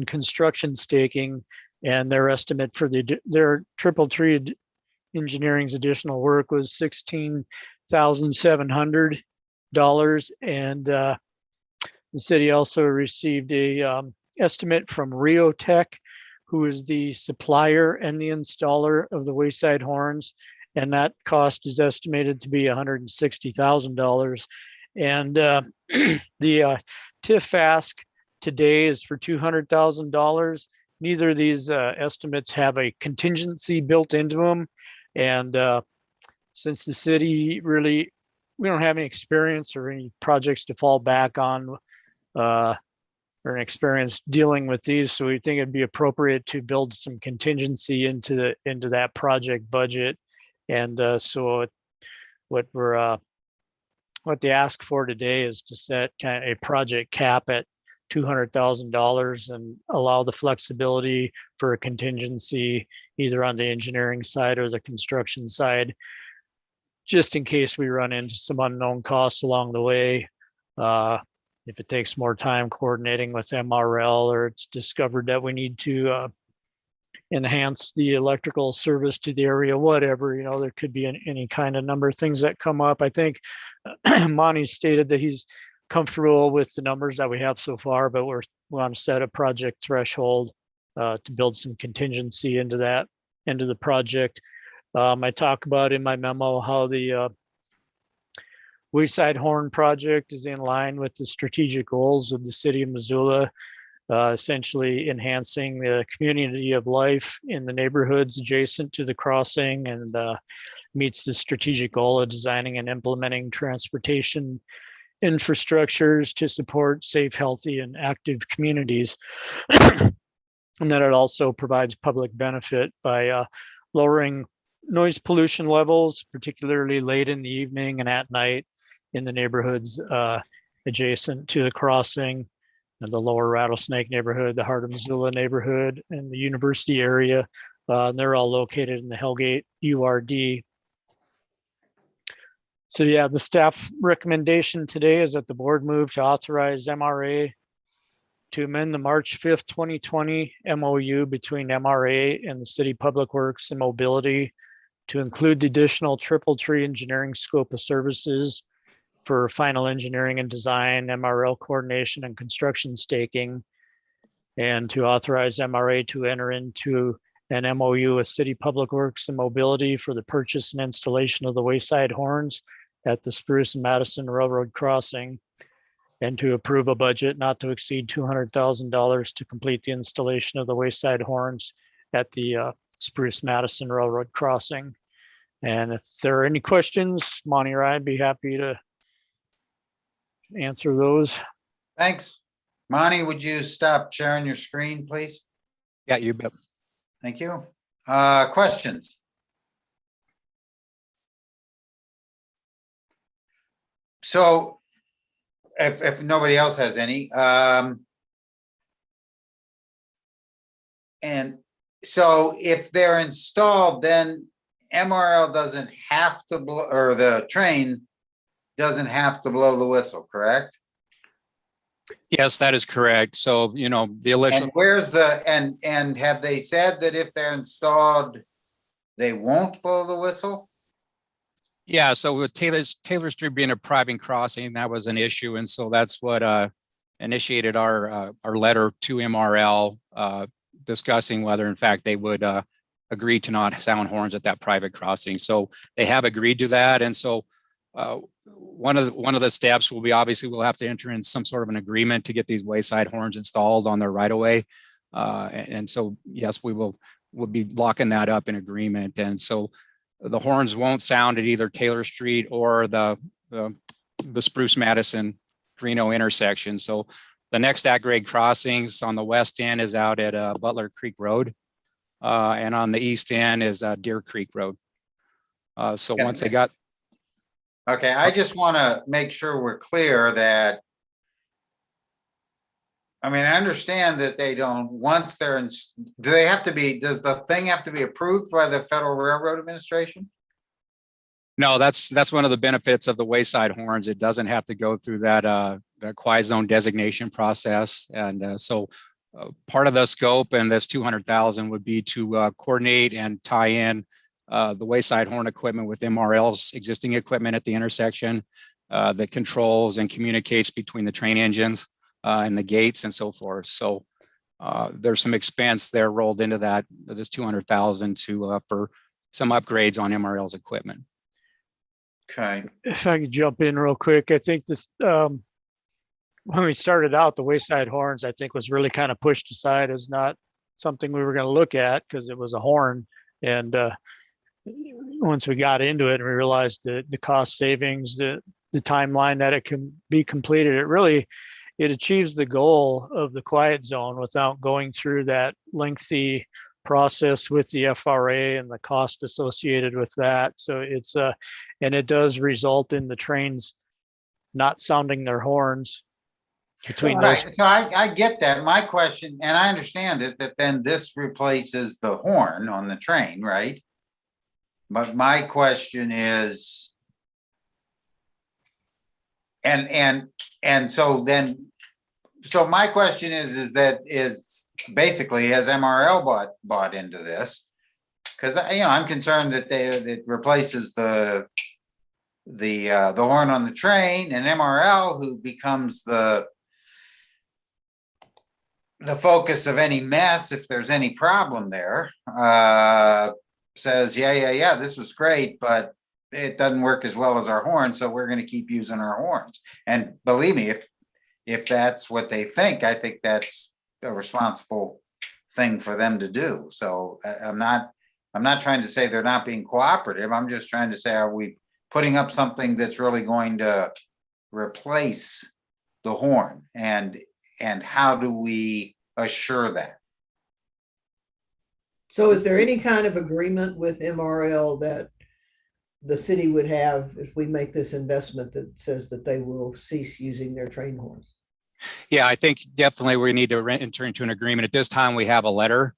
construction staking. And their estimate for their Triple Tree Engineering's additional work was $16,700, and the city also received a estimate from Rio Tech, who is the supplier and the installer of the Wayside horns, and that cost is estimated to be $160,000. And the TIF ask today is for $200,000. Neither of these estimates have a contingency built into them. And since the city we don't have any experience or any projects to fall back on or an experience dealing with these, so we think it'd be appropriate to build some contingency into that project budget. And so what they ask for today is to set kind of a project cap at $200,000 and allow the flexibility for a contingency either on the engineering side or the construction side, just in case we run into some unknown costs along the way. If it takes more time coordinating with MRL, or it's discovered that we need to enhance the electrical service to the area, whatever, there could be any kind of number of things that come up. I think Monty stated that he's comfortable with the numbers that we have so far, but we want to set a project threshold to build some contingency into the project. I talk about in my memo how the Wayside Horn project is in line with the strategic goals of the city of Missoula, essentially enhancing the community of life in the neighborhoods adjacent to the crossing, and meets the strategic goal of designing and implementing transportation infrastructures to support safe, healthy, and active communities. And that it also provides public benefit by lowering noise pollution levels, particularly late in the evening and at night in the neighborhoods adjacent to the crossing, and the lower Rattlesnake neighborhood, the heart of Missoula neighborhood, and the university area. They're all located in the Hellgate URD. So yeah, the staff recommendation today is that the board move to authorize MRA to amend the March 5th, 2020 MOU between MRA and the City Public Works and Mobility to include the additional triple tree engineering scope of services for final engineering and design, MRL coordination and construction staking, and to authorize MRA to enter into an MOU with City Public Works and Mobility for the purchase and installation of the Wayside horns at the Spruce and Madison Railroad crossing, and to approve a budget not to exceed $200,000 to complete the installation of the Wayside horns at the Spruce Madison Railroad crossing. And if there are any questions, Monty or I'd be happy to answer those. Thanks. Monty, would you stop sharing your screen, please? Yeah, you bet. Thank you. Questions? So if nobody else has any, and so if they're installed, then MRL doesn't have to blow, or the train doesn't have to blow the whistle, correct? Yes, that is correct. So, you know, the initial. And where's the, and have they said that if they're installed, they won't blow the whistle? Yeah, so with Taylor Street being a private crossing, that was an issue. And so that's what initiated our letter to MRL discussing whether in fact they would agree to not sound horns at that private crossing. So they have agreed to that. And so one of the steps will be, obviously we'll have to enter in some sort of an agreement to get these Wayside horns installed on their right of way. And so, yes, we'll be locking that up in agreement. And so the horns won't sound at either Taylor Street or the Spruce Madison Greeno intersection. So the next at-grade crossings on the west end is out at Butler Creek Road, and on the east end is Deer Creek Road. So once they got. Okay, I just want to make sure we're clear that, I mean, I understand that they don't, once they're in, do they have to be, does the thing have to be approved by the Federal Railroad Administration? No, that's one of the benefits of the Wayside horns. It doesn't have to go through that quiet zone designation process. And so part of the scope and this 200,000 would be to coordinate and tie in the Wayside horn equipment with MRL's existing equipment at the intersection that controls and communicates between the train engines and the gates and so forth. So there's some expense there rolled into that, this 200,000 to for some upgrades on MRL's equipment. Okay. If I could jump in real quick, I think this, when we started out, the Wayside horns, I think was really kind of pushed aside as not something we were going to look at because it was a horn. And once we got into it and we realized the cost savings, the timeline that it can be completed, it achieves the goal of the quiet zone without going through that lengthy process with the FRA and the cost associated with that. So it's and it does result in the trains not sounding their horns between those. Right. So I get that. My question, and I understand it, that then this replaces the horn on the train, right? But my question is, and so then, so my question is basically, has MRL bought into this? Because I'm concerned that it replaces the horn on the train, and MRL, who becomes the focus of any mess if there's any problem there, says, yeah, this was great, but it doesn't work as well as our horn, so we're going to keep using our horns. And believe me, if that's what they think, I think that's a responsible thing for them to do. So I'm not trying to say they're not being cooperative. I'm just trying to say, are we putting up something that's really going to replace the horn? And how do we assure that? So is there any kind of agreement with MRL that the city would have if we make this investment that says that they will cease using their train horns? Yeah, I think definitely we need to enter into an agreement. At this time, we have a letter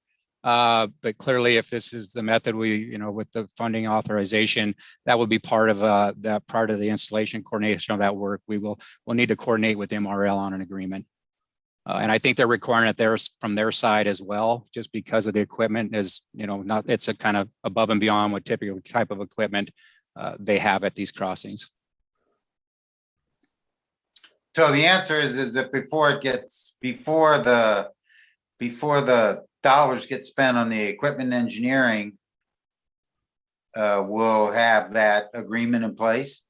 But clearly, if this is the method with the funding authorization, that would be part of the installation coordination of that work. We'll need to coordinate with MRL on an agreement. And I think they're requiring it from their side as well, just because of the equipment is, it's a kind of above and beyond what typical type of equipment they have at these crossings. So the answer is that before the dollars get spent on the equipment engineering, we'll have that agreement in place.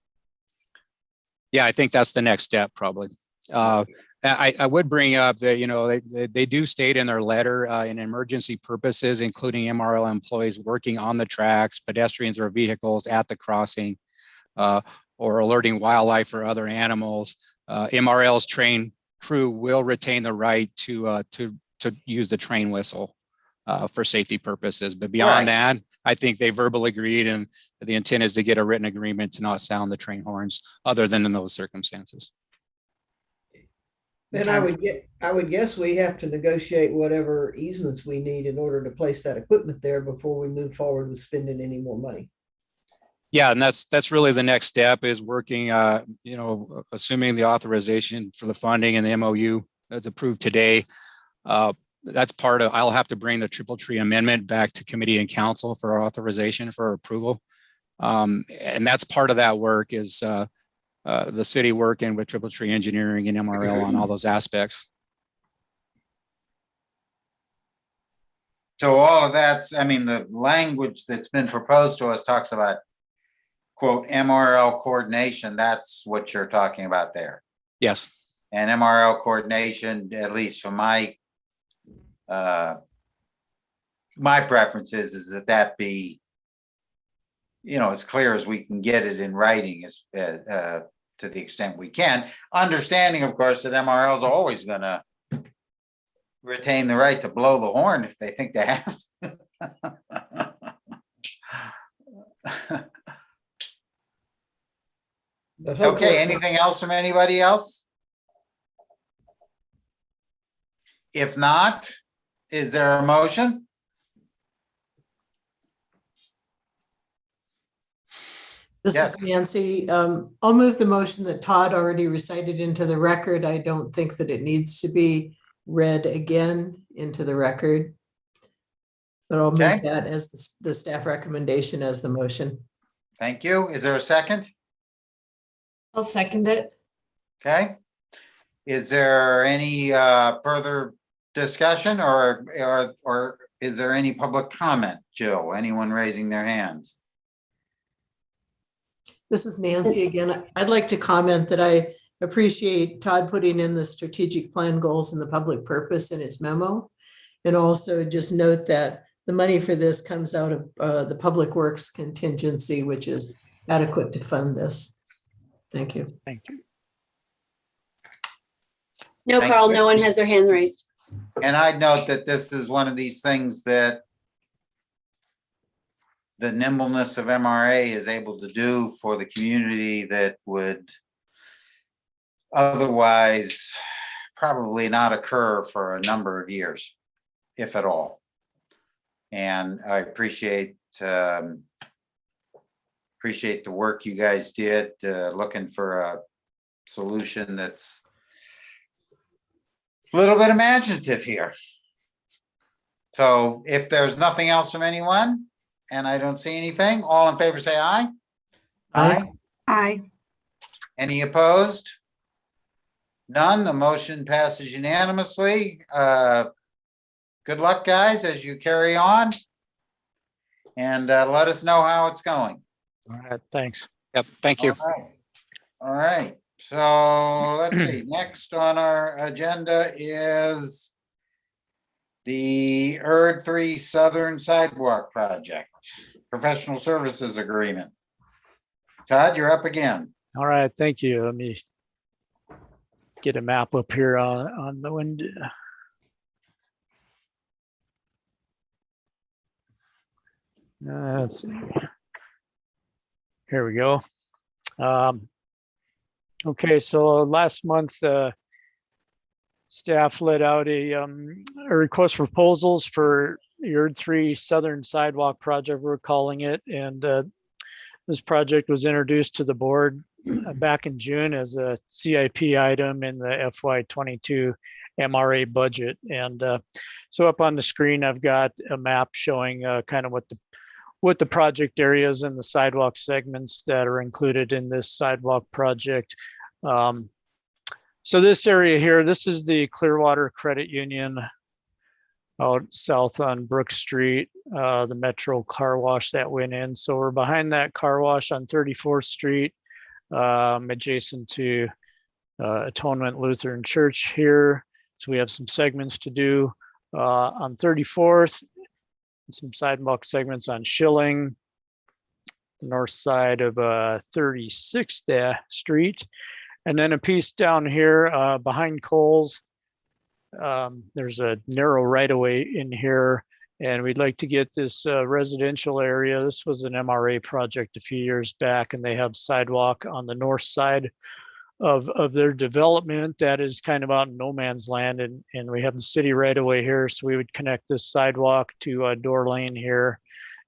Yeah, I think that's the next step, probably. I would bring up that, they do state in their letter in emergency purposes, including MRL employees working on the tracks, pedestrians or vehicles at the crossing, or alerting wildlife or other animals. MRL's train crew will retain the right to use the train whistle for safety purposes. But beyond that, I think they verbally agreed, and the intent is to get a written agreement to not sound the train horns other than in those circumstances. Then I would guess we have to negotiate whatever easements we need in order to place that equipment there before we move forward with spending any more money. Yeah, and that's really the next step, is working, assuming the authorization for the funding and the MOU that's approved today. That's part of, I'll have to bring the Triple Tree Amendment back to committee and council for authorization for approval. And that's part of that work is the city working with Triple Tree Engineering and MRL on all those aspects. So all of that's, the language that's been proposed to us talks about, quote, MRL coordination. That's what you're talking about there. Yes. And MRL coordination, at least from my preferences, is that be, as clear as we can get it in writing, as to the extent we can, understanding, of course, that MRL is always going to retain the right to blow the horn if they think they have to. Okay, anything else from anybody else? If not, is there a motion? This Yes. is Nancy. I'll move the motion that Todd already recited into the record. I don't think that it needs to be read again into the record. But I'll Okay. move that as the staff recommendation as the motion. Thank you. Is there a second? I'll second it. Okay. Is there any further discussion or is there any public comment? Jill, anyone raising their hands? This is Nancy again. I'd like to comment that I appreciate Todd putting in the strategic plan goals and the public purpose in his memo. And also just note that the money for this comes out of the public works contingency, which is adequate to fund this. Thank you. Thank you. No, Thank Carl, you. no one has their hand raised. And I'd note that this is one of these things that the nimbleness of MRA is able to do for the community that would otherwise probably not occur for a number of years, if at all. And I appreciate the work you guys did, looking for a solution that's a little bit imaginative here. So if there's nothing else from anyone, and I don't see anything, all in favor say aye. Aye. Aye. Any opposed? None. The motion passes unanimously. Good luck, guys, as you carry on. And let us know how it's going. All right, thanks. Yep. Thank you. All right. So let's see. Next on our agenda is the ERD 3 Southern Sidewalk Project, Professional Services Agreement. Todd, you're up again. All right, thank you. Let me get a map up here on the window. Let's see. Here we go. Okay, so last month, staff let out a request for proposals for Yard 3 Southern Sidewalk Project, we're calling it. And this project was introduced to the board back in June as a CIP item in the FY22 MRA budget. And so up on the screen, I've got a map showing kind of what the project areas and the sidewalk segments that are included in this sidewalk project. So this area here, this is the Clearwater Credit Union out south on Brook Street, the Metro car wash that went in. So we're behind that car wash on 34th Street, adjacent to Atonement Lutheran Church here. So we have some segments to do on 34th, some sidewalk segments on Schilling, the north side of 36th Street. And then a piece down here behind Coles. There's a narrow right-of-way in here, and we'd like to get this residential area. This was an MRA project a few years back, and they have sidewalk on the north side of their development that is kind of out in no man's land, and we have the city right-of-way here, so we would connect this sidewalk to Door Lane here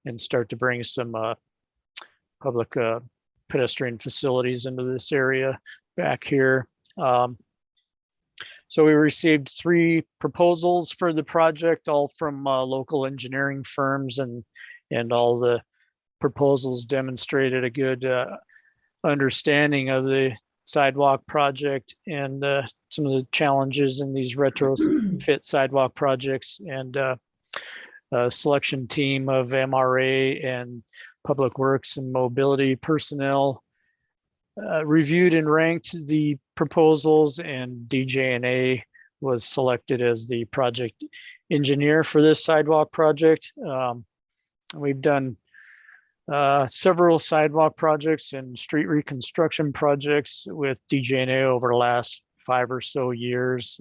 and start to bring some public pedestrian facilities into this area back here. So we received 3 proposals for the project, all from local engineering firms, and all the proposals demonstrated a good understanding of the sidewalk project and some of the challenges in these retrofit sidewalk projects. And a selection team of MRA and Public Works and Mobility personnel reviewed and ranked the proposals, and DJNA was selected as the project engineer for this sidewalk project. We've done several sidewalk projects and street reconstruction projects with DJNA over the last 5 or so years.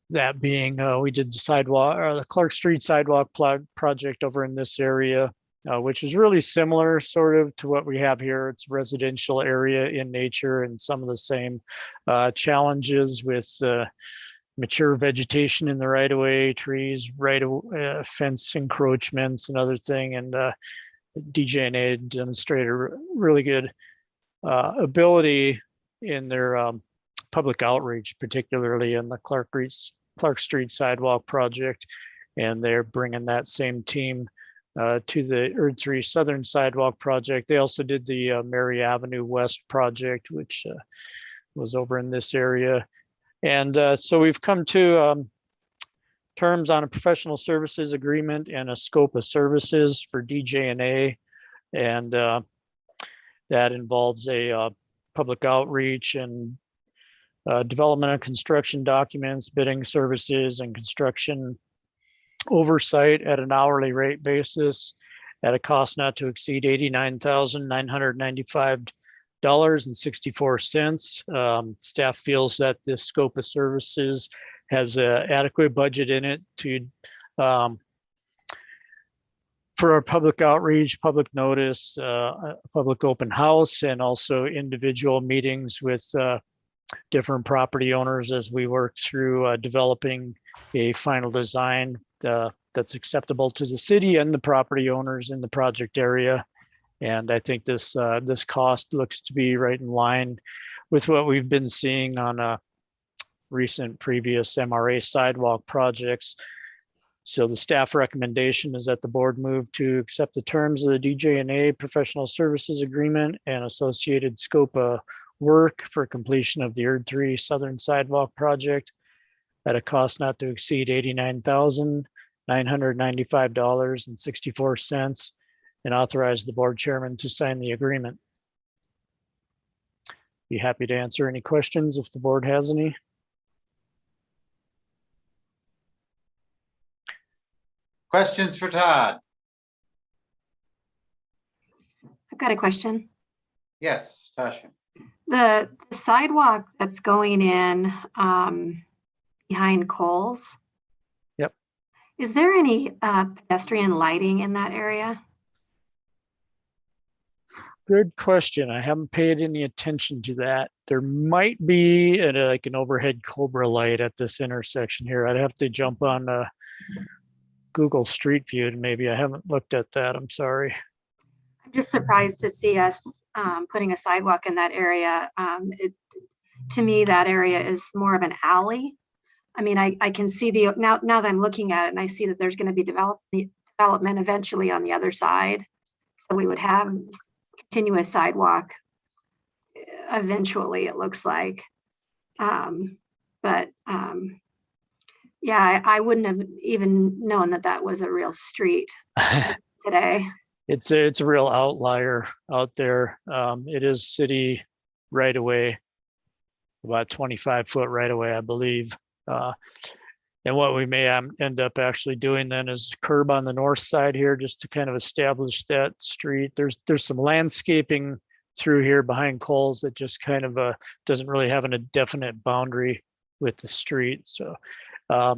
That being, we did the sidewalk, or the Clark Street sidewalk project over in this area, which is really similar sort of to what we have here. It's a residential area in nature, and some of the same challenges with mature vegetation in the right-of-way, trees, fence encroachments and other thing. And DJNA demonstrated really good ability in their public outreach, particularly in the Clark Street sidewalk project. And they're bringing that same team to the Erd 3 Southern Sidewalk project. They also did the Mary Avenue West project, which was over in this area. And so we've come to terms on a professional services agreement and a scope of services for DJNA. And that involves a public outreach and development of construction documents, bidding services, and construction oversight at an hourly rate basis at a cost not to exceed $89,995.64. Staff feels that this scope of services has an adequate budget in it to for our public outreach, public notice, public open house, and also individual meetings with different property owners as we work through developing a final design that's acceptable to the city and the property owners in the project area. And I think this cost looks to be right in line with what we've been seeing on recent previous MRA sidewalk projects. So the staff recommendation is that the board move to accept the terms of the DJNA professional services agreement and associated scope of work for completion of the Erd 3 Southern Sidewalk project at a cost not to exceed $89,995.64, and authorize the board chairman to sign the agreement. Be happy to answer any questions if the board has any. Questions for Todd? I've got a question. Yes, Tasha. The sidewalk that's going in behind Coles. Yep. Is there any pedestrian lighting in that area? Good question. I haven't paid any attention to that. There might be like an overhead Cobra light at this intersection here. I'd have to jump on Google Street View, and maybe I haven't looked at that. I'm sorry. I'm just surprised to see us putting a sidewalk in that area. To me, that area is more of an alley. I mean, I can see now that I'm looking at it, and I see that there's going to be development eventually on the other side. So we would have continuous sidewalk eventually, it looks like. Yeah, I wouldn't have even known that that was a real street today. It's a real outlier out there. It is city right away, about 25-foot right away, I believe. And what we may end up actually doing then is curb on the north side here, just to kind of establish that street. There's some landscaping through here behind Coles that just kind of doesn't really have a definite boundary with the street. So I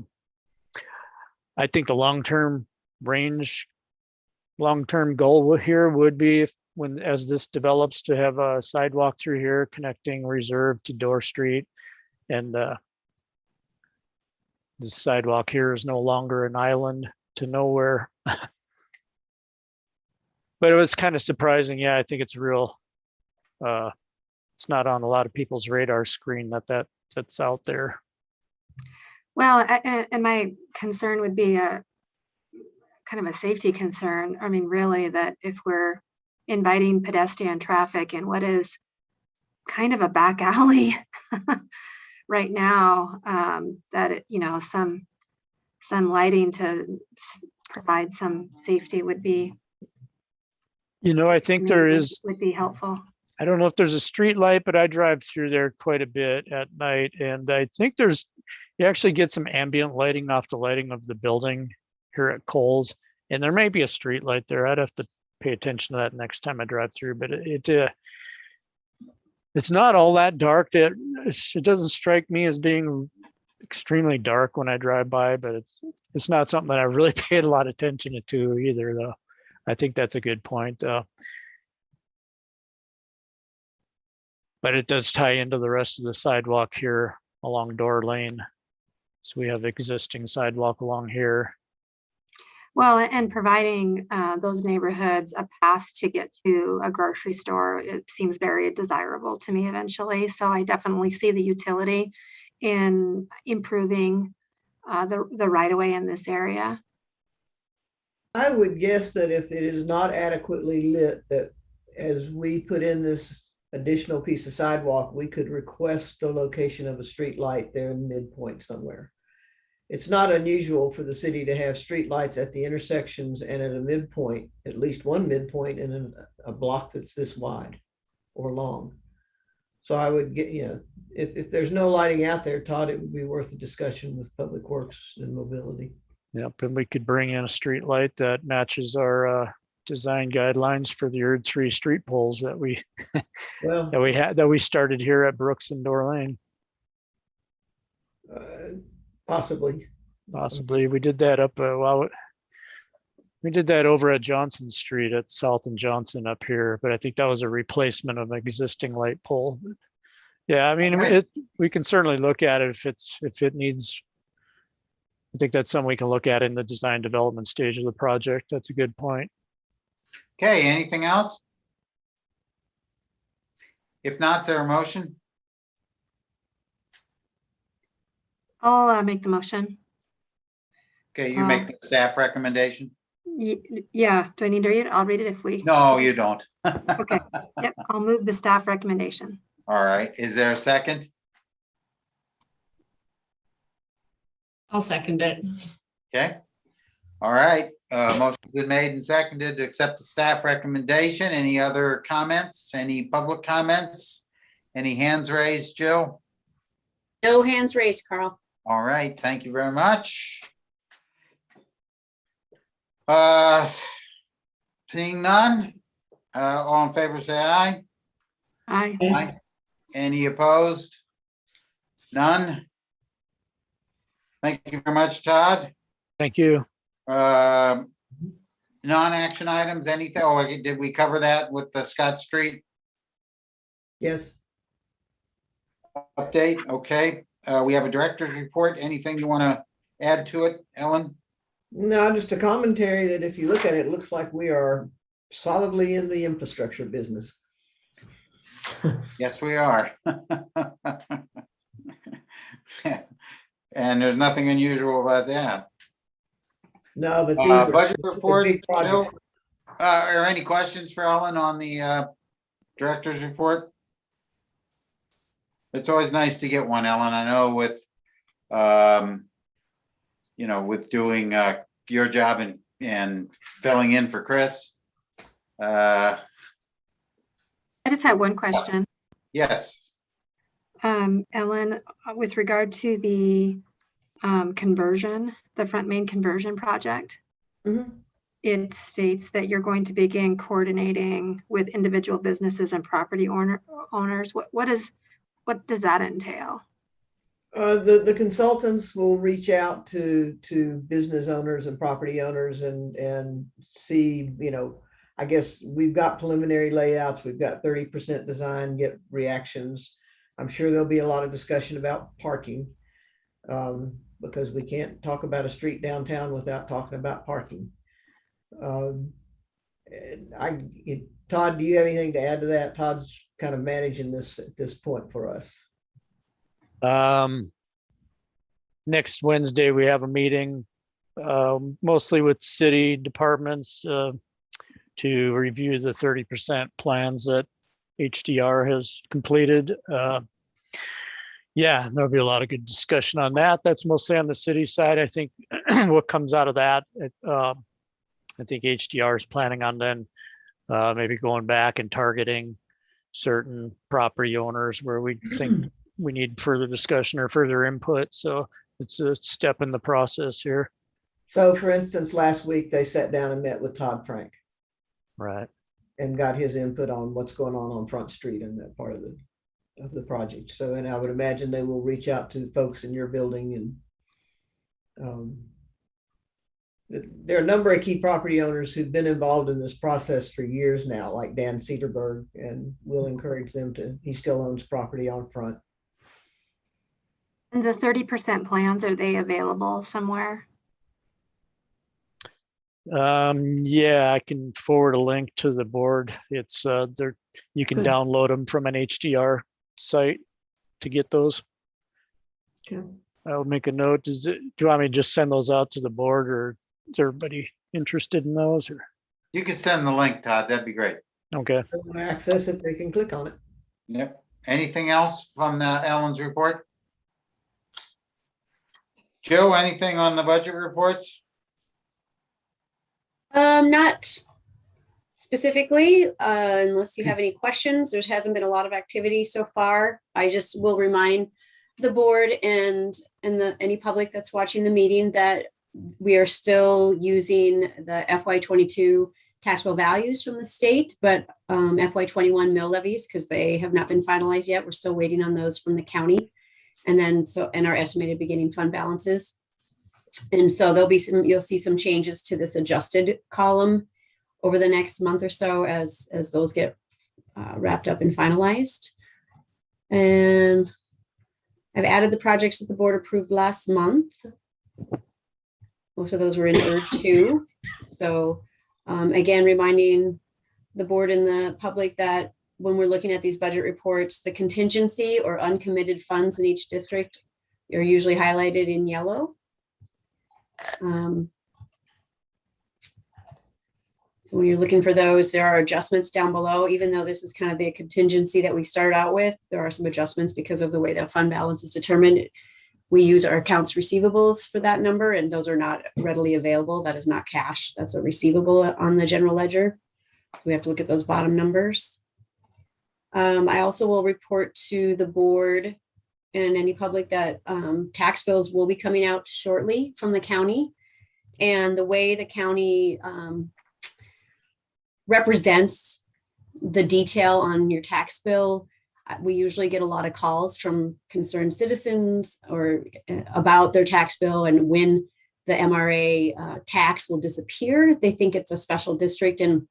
think the long-term goal here would be as this develops, to have a sidewalk through here connecting Reserve to Door Street. And this sidewalk here is no longer an island to nowhere. But it was kind of surprising. Yeah, I think it's real. It's not on a lot of people's radar screen that's out there. Well, and my concern would be a kind of a safety concern. I mean, really, that if we're inviting pedestrian traffic in what is kind of a back alley right now, that it, some lighting to provide some safety would be. I think there is. Would be helpful. I don't know if there's a street light, but I drive through there quite a bit at night, and I think you actually get some ambient lighting off the lighting of the building here at Coles, and there may be a street light there. I'd have to pay attention to that next time I drive through, but it's not all that dark. It doesn't strike me as being extremely dark when I drive by, but it's not something that I really paid a lot of attention to either, though. I think that's a good point. But it does tie into the rest of the sidewalk here along Door Lane. So we have existing sidewalk along here. Well, and providing those neighborhoods a path to get to a grocery store, it seems very desirable to me eventually. So I definitely see the utility in improving the right-of-way in this area. I would guess that if it is not adequately lit, that as we put in this additional piece of sidewalk, we could request the location of a street light there in midpoint somewhere. It's not unusual for the city to have street lights at the intersections and at a midpoint, at least one midpoint in a block that's this wide or long. So I would get, if there's no lighting out there, Todd, it would be worth a discussion with Public Works and Mobility. Yep, and we could bring in a street light that matches our design guidelines for the Erd 3 street poles that we that we started here at Brooks and Door Lane. Possibly. We did that up we did that over at Johnson Street at South and Johnson up here, but I think that was a replacement of an existing light pole. Yeah, I mean, we can certainly look at it if it needs. I think that's something we can look at in the design development stage of the project. That's a good point. Okay, anything else? If not, is there a motion? I'll make the motion. Okay, you make the staff recommendation? Yeah, do I need to read it? I'll read it if we. No, you don't. Okay, yep, I'll move the staff recommendation. All right, is there a second? I'll second it. Okay. All right, motion's been made and seconded to accept the staff recommendation. Any other comments? Any public comments? Any hands raised, Jill? No hands raised, Carl. All right, thank you very much. Seeing none, all in favor say aye. Aye. Aye. Any opposed? None. Thank you very much, Todd. Thank you. Non-action items, anything? Oh, did we cover that with the Scott Street Yes. update? Okay. We have a director's report. Anything you want to add to it, Ellen? No, just a commentary that if you look at it, it looks like we are solidly in the infrastructure business. Yes, we are. And there's nothing unusual about that. No, but these are Budget the report, big projects. Jill? Are any questions for Ellen on the director's report? It's always nice to get one, Ellen. I know with with doing your job and filling in for Chris. I just had one question. Yes. Ellen, with regard to the conversion, the front main conversion project, it states that you're going to begin coordinating with individual businesses and property owners. What does that entail? The consultants will reach out to business owners and property owners and see, I guess we've got preliminary layouts, we've got 30% design, get reactions. I'm sure there'll be a lot of discussion about parking because we can't talk about a street downtown without talking about parking. Todd, do you have anything to add to that? Todd's kind of managing this at this point for us. Next Wednesday, we have a meeting mostly with city departments to review the 30% plans that HDR has completed. Yeah, there'll be a lot of good discussion on that. That's mostly on the city side. I think what comes out of that, I think HDR is planning on then maybe going back and targeting certain property owners where we think we need further discussion or further input. So it's a step in the process here. So for instance, last week they sat down and met with Todd Frank. Right. And got his input on what's going on Front Street and that part of the project. So, and I would imagine they will reach out to folks in your building, and there are a number of key property owners who've been involved in this process for years now, like Dan Cedarberg, and we'll encourage them to, he still owns property on Front. And the 30% plans, are they available somewhere? Yeah, I can forward a link to the board. It's there, you can download them from an HDR site to get those. Okay. I'll make a note. Do you want me to just send those out to the board, or is everybody interested in those? Or You can send the link, Todd. That'd be great. okay. If they want to access it, they can click on it. Yep. Anything else from Ellen's report? Joe, anything on the budget reports? Not specifically, unless you have any questions. There hasn't been a lot of activity so far. I just will remind the board and any public that's watching the meeting that we are still using the FY22 taxable values from the state, but FY21 mill levies, because they have not been finalized yet. We're still waiting on those from the county. And then and our estimated beginning fund balances. And so there'll be you'll see some changes to this adjusted column over the next month or so as those get wrapped up and finalized. And I've added the projects that the board approved last month. Most of those were in ERD2. So again, reminding the board and the public that when we're looking at these budget reports, the contingency or uncommitted funds in each district are usually highlighted in yellow. So when you're looking for those, there are adjustments down below. Even though this is kind of the contingency that we started out with, there are some adjustments because of the way that fund balance is determined. We use our accounts receivables for that number, and those are not readily available. That is not cash. That's a receivable on the general ledger. So we have to look at those bottom numbers. I also will report to the board and any public that tax bills will be coming out shortly from the county. And the way the county represents the detail on your tax bill, we usually get a lot of calls from concerned citizens or about their tax bill and when the MRA tax will disappear. They think it's a special district, and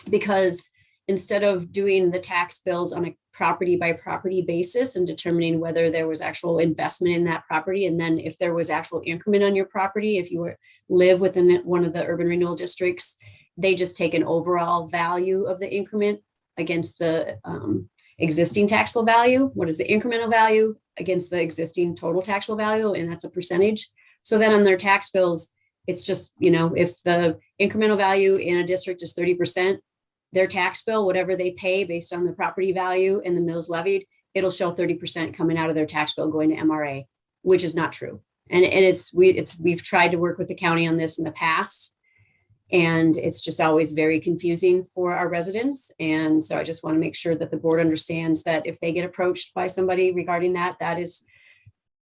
because instead of doing the tax bills on a property by property basis and determining whether there was actual investment in that property, and then if there was actual increment on your property, if you live within one of the urban renewal districts, they just take an overall value of the increment against the existing taxable value. What is the incremental value against the existing total taxable value? And that's a percentage. So then on their tax bills, it's just, if the incremental value in a district is 30%, their tax bill, whatever they pay based on the property value and the mills levied, it'll show 30% coming out of their tax bill going to MRA, which is not true. And we've tried to work with the county on this in the past, and it's just always very confusing for our residents. And so I just want to make sure that the board understands that if they get approached by somebody regarding that, that is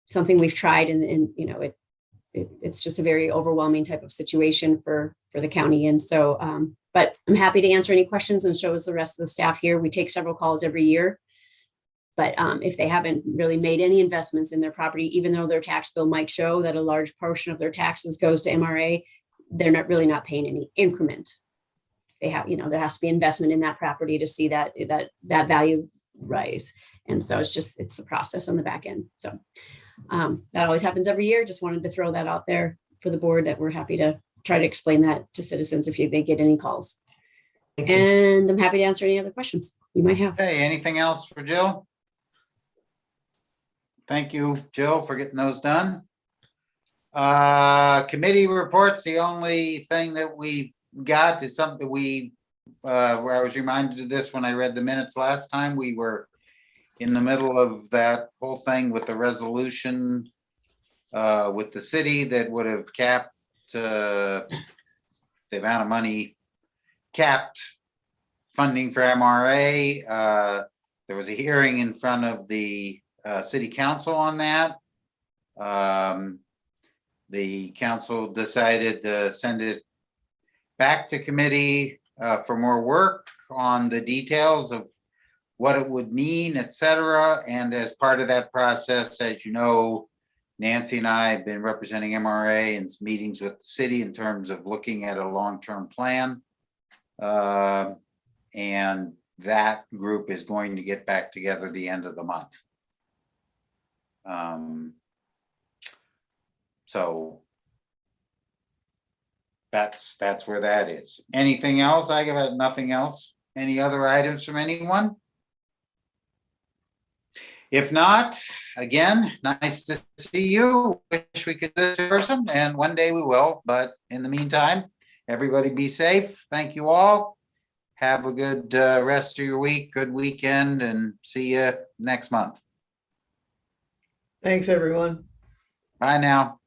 something we've tried, and it's just a very overwhelming type of situation for the county. And so, but I'm happy to answer any questions and show us the rest of the staff here. We take several calls every year. But if they haven't really made any investments in their property, even though their tax bill might show that a large portion of their taxes goes to MRA, they're not paying any increment. They have, there has to be investment in that property to see that value rise. And so it's the process on the back end. So that always happens every year. Just wanted to throw that out there for the board, that we're happy to try to explain that to citizens if they get any calls. And I'm happy to answer any other questions you might have. Hey, anything else for Jill? Thank you, Jill, for getting those done. Committee reports, the only thing that we got is something where I was reminded of this when I read the minutes last time. We were in the middle of that whole thing with the resolution with the city that would have capped the amount of money, capped funding for MRA. There was a hearing in front of the city council on that. The council decided to send it back to committee for more work on the details of what it would mean, et cetera. And as part of that process, as you know, Nancy and I have been representing MRA in meetings with the city in terms of looking at a long-term plan. And that group is going to get back together the end of the month. So that's where that is. Anything else? I got nothing else. Any other items from anyone? If not, again, nice to see you. Wish we could do this in person, and one day we will. But in the meantime, everybody be safe. Thank you all. Have a good rest of your week, good weekend, and see you next month. Thanks, everyone. Bye now.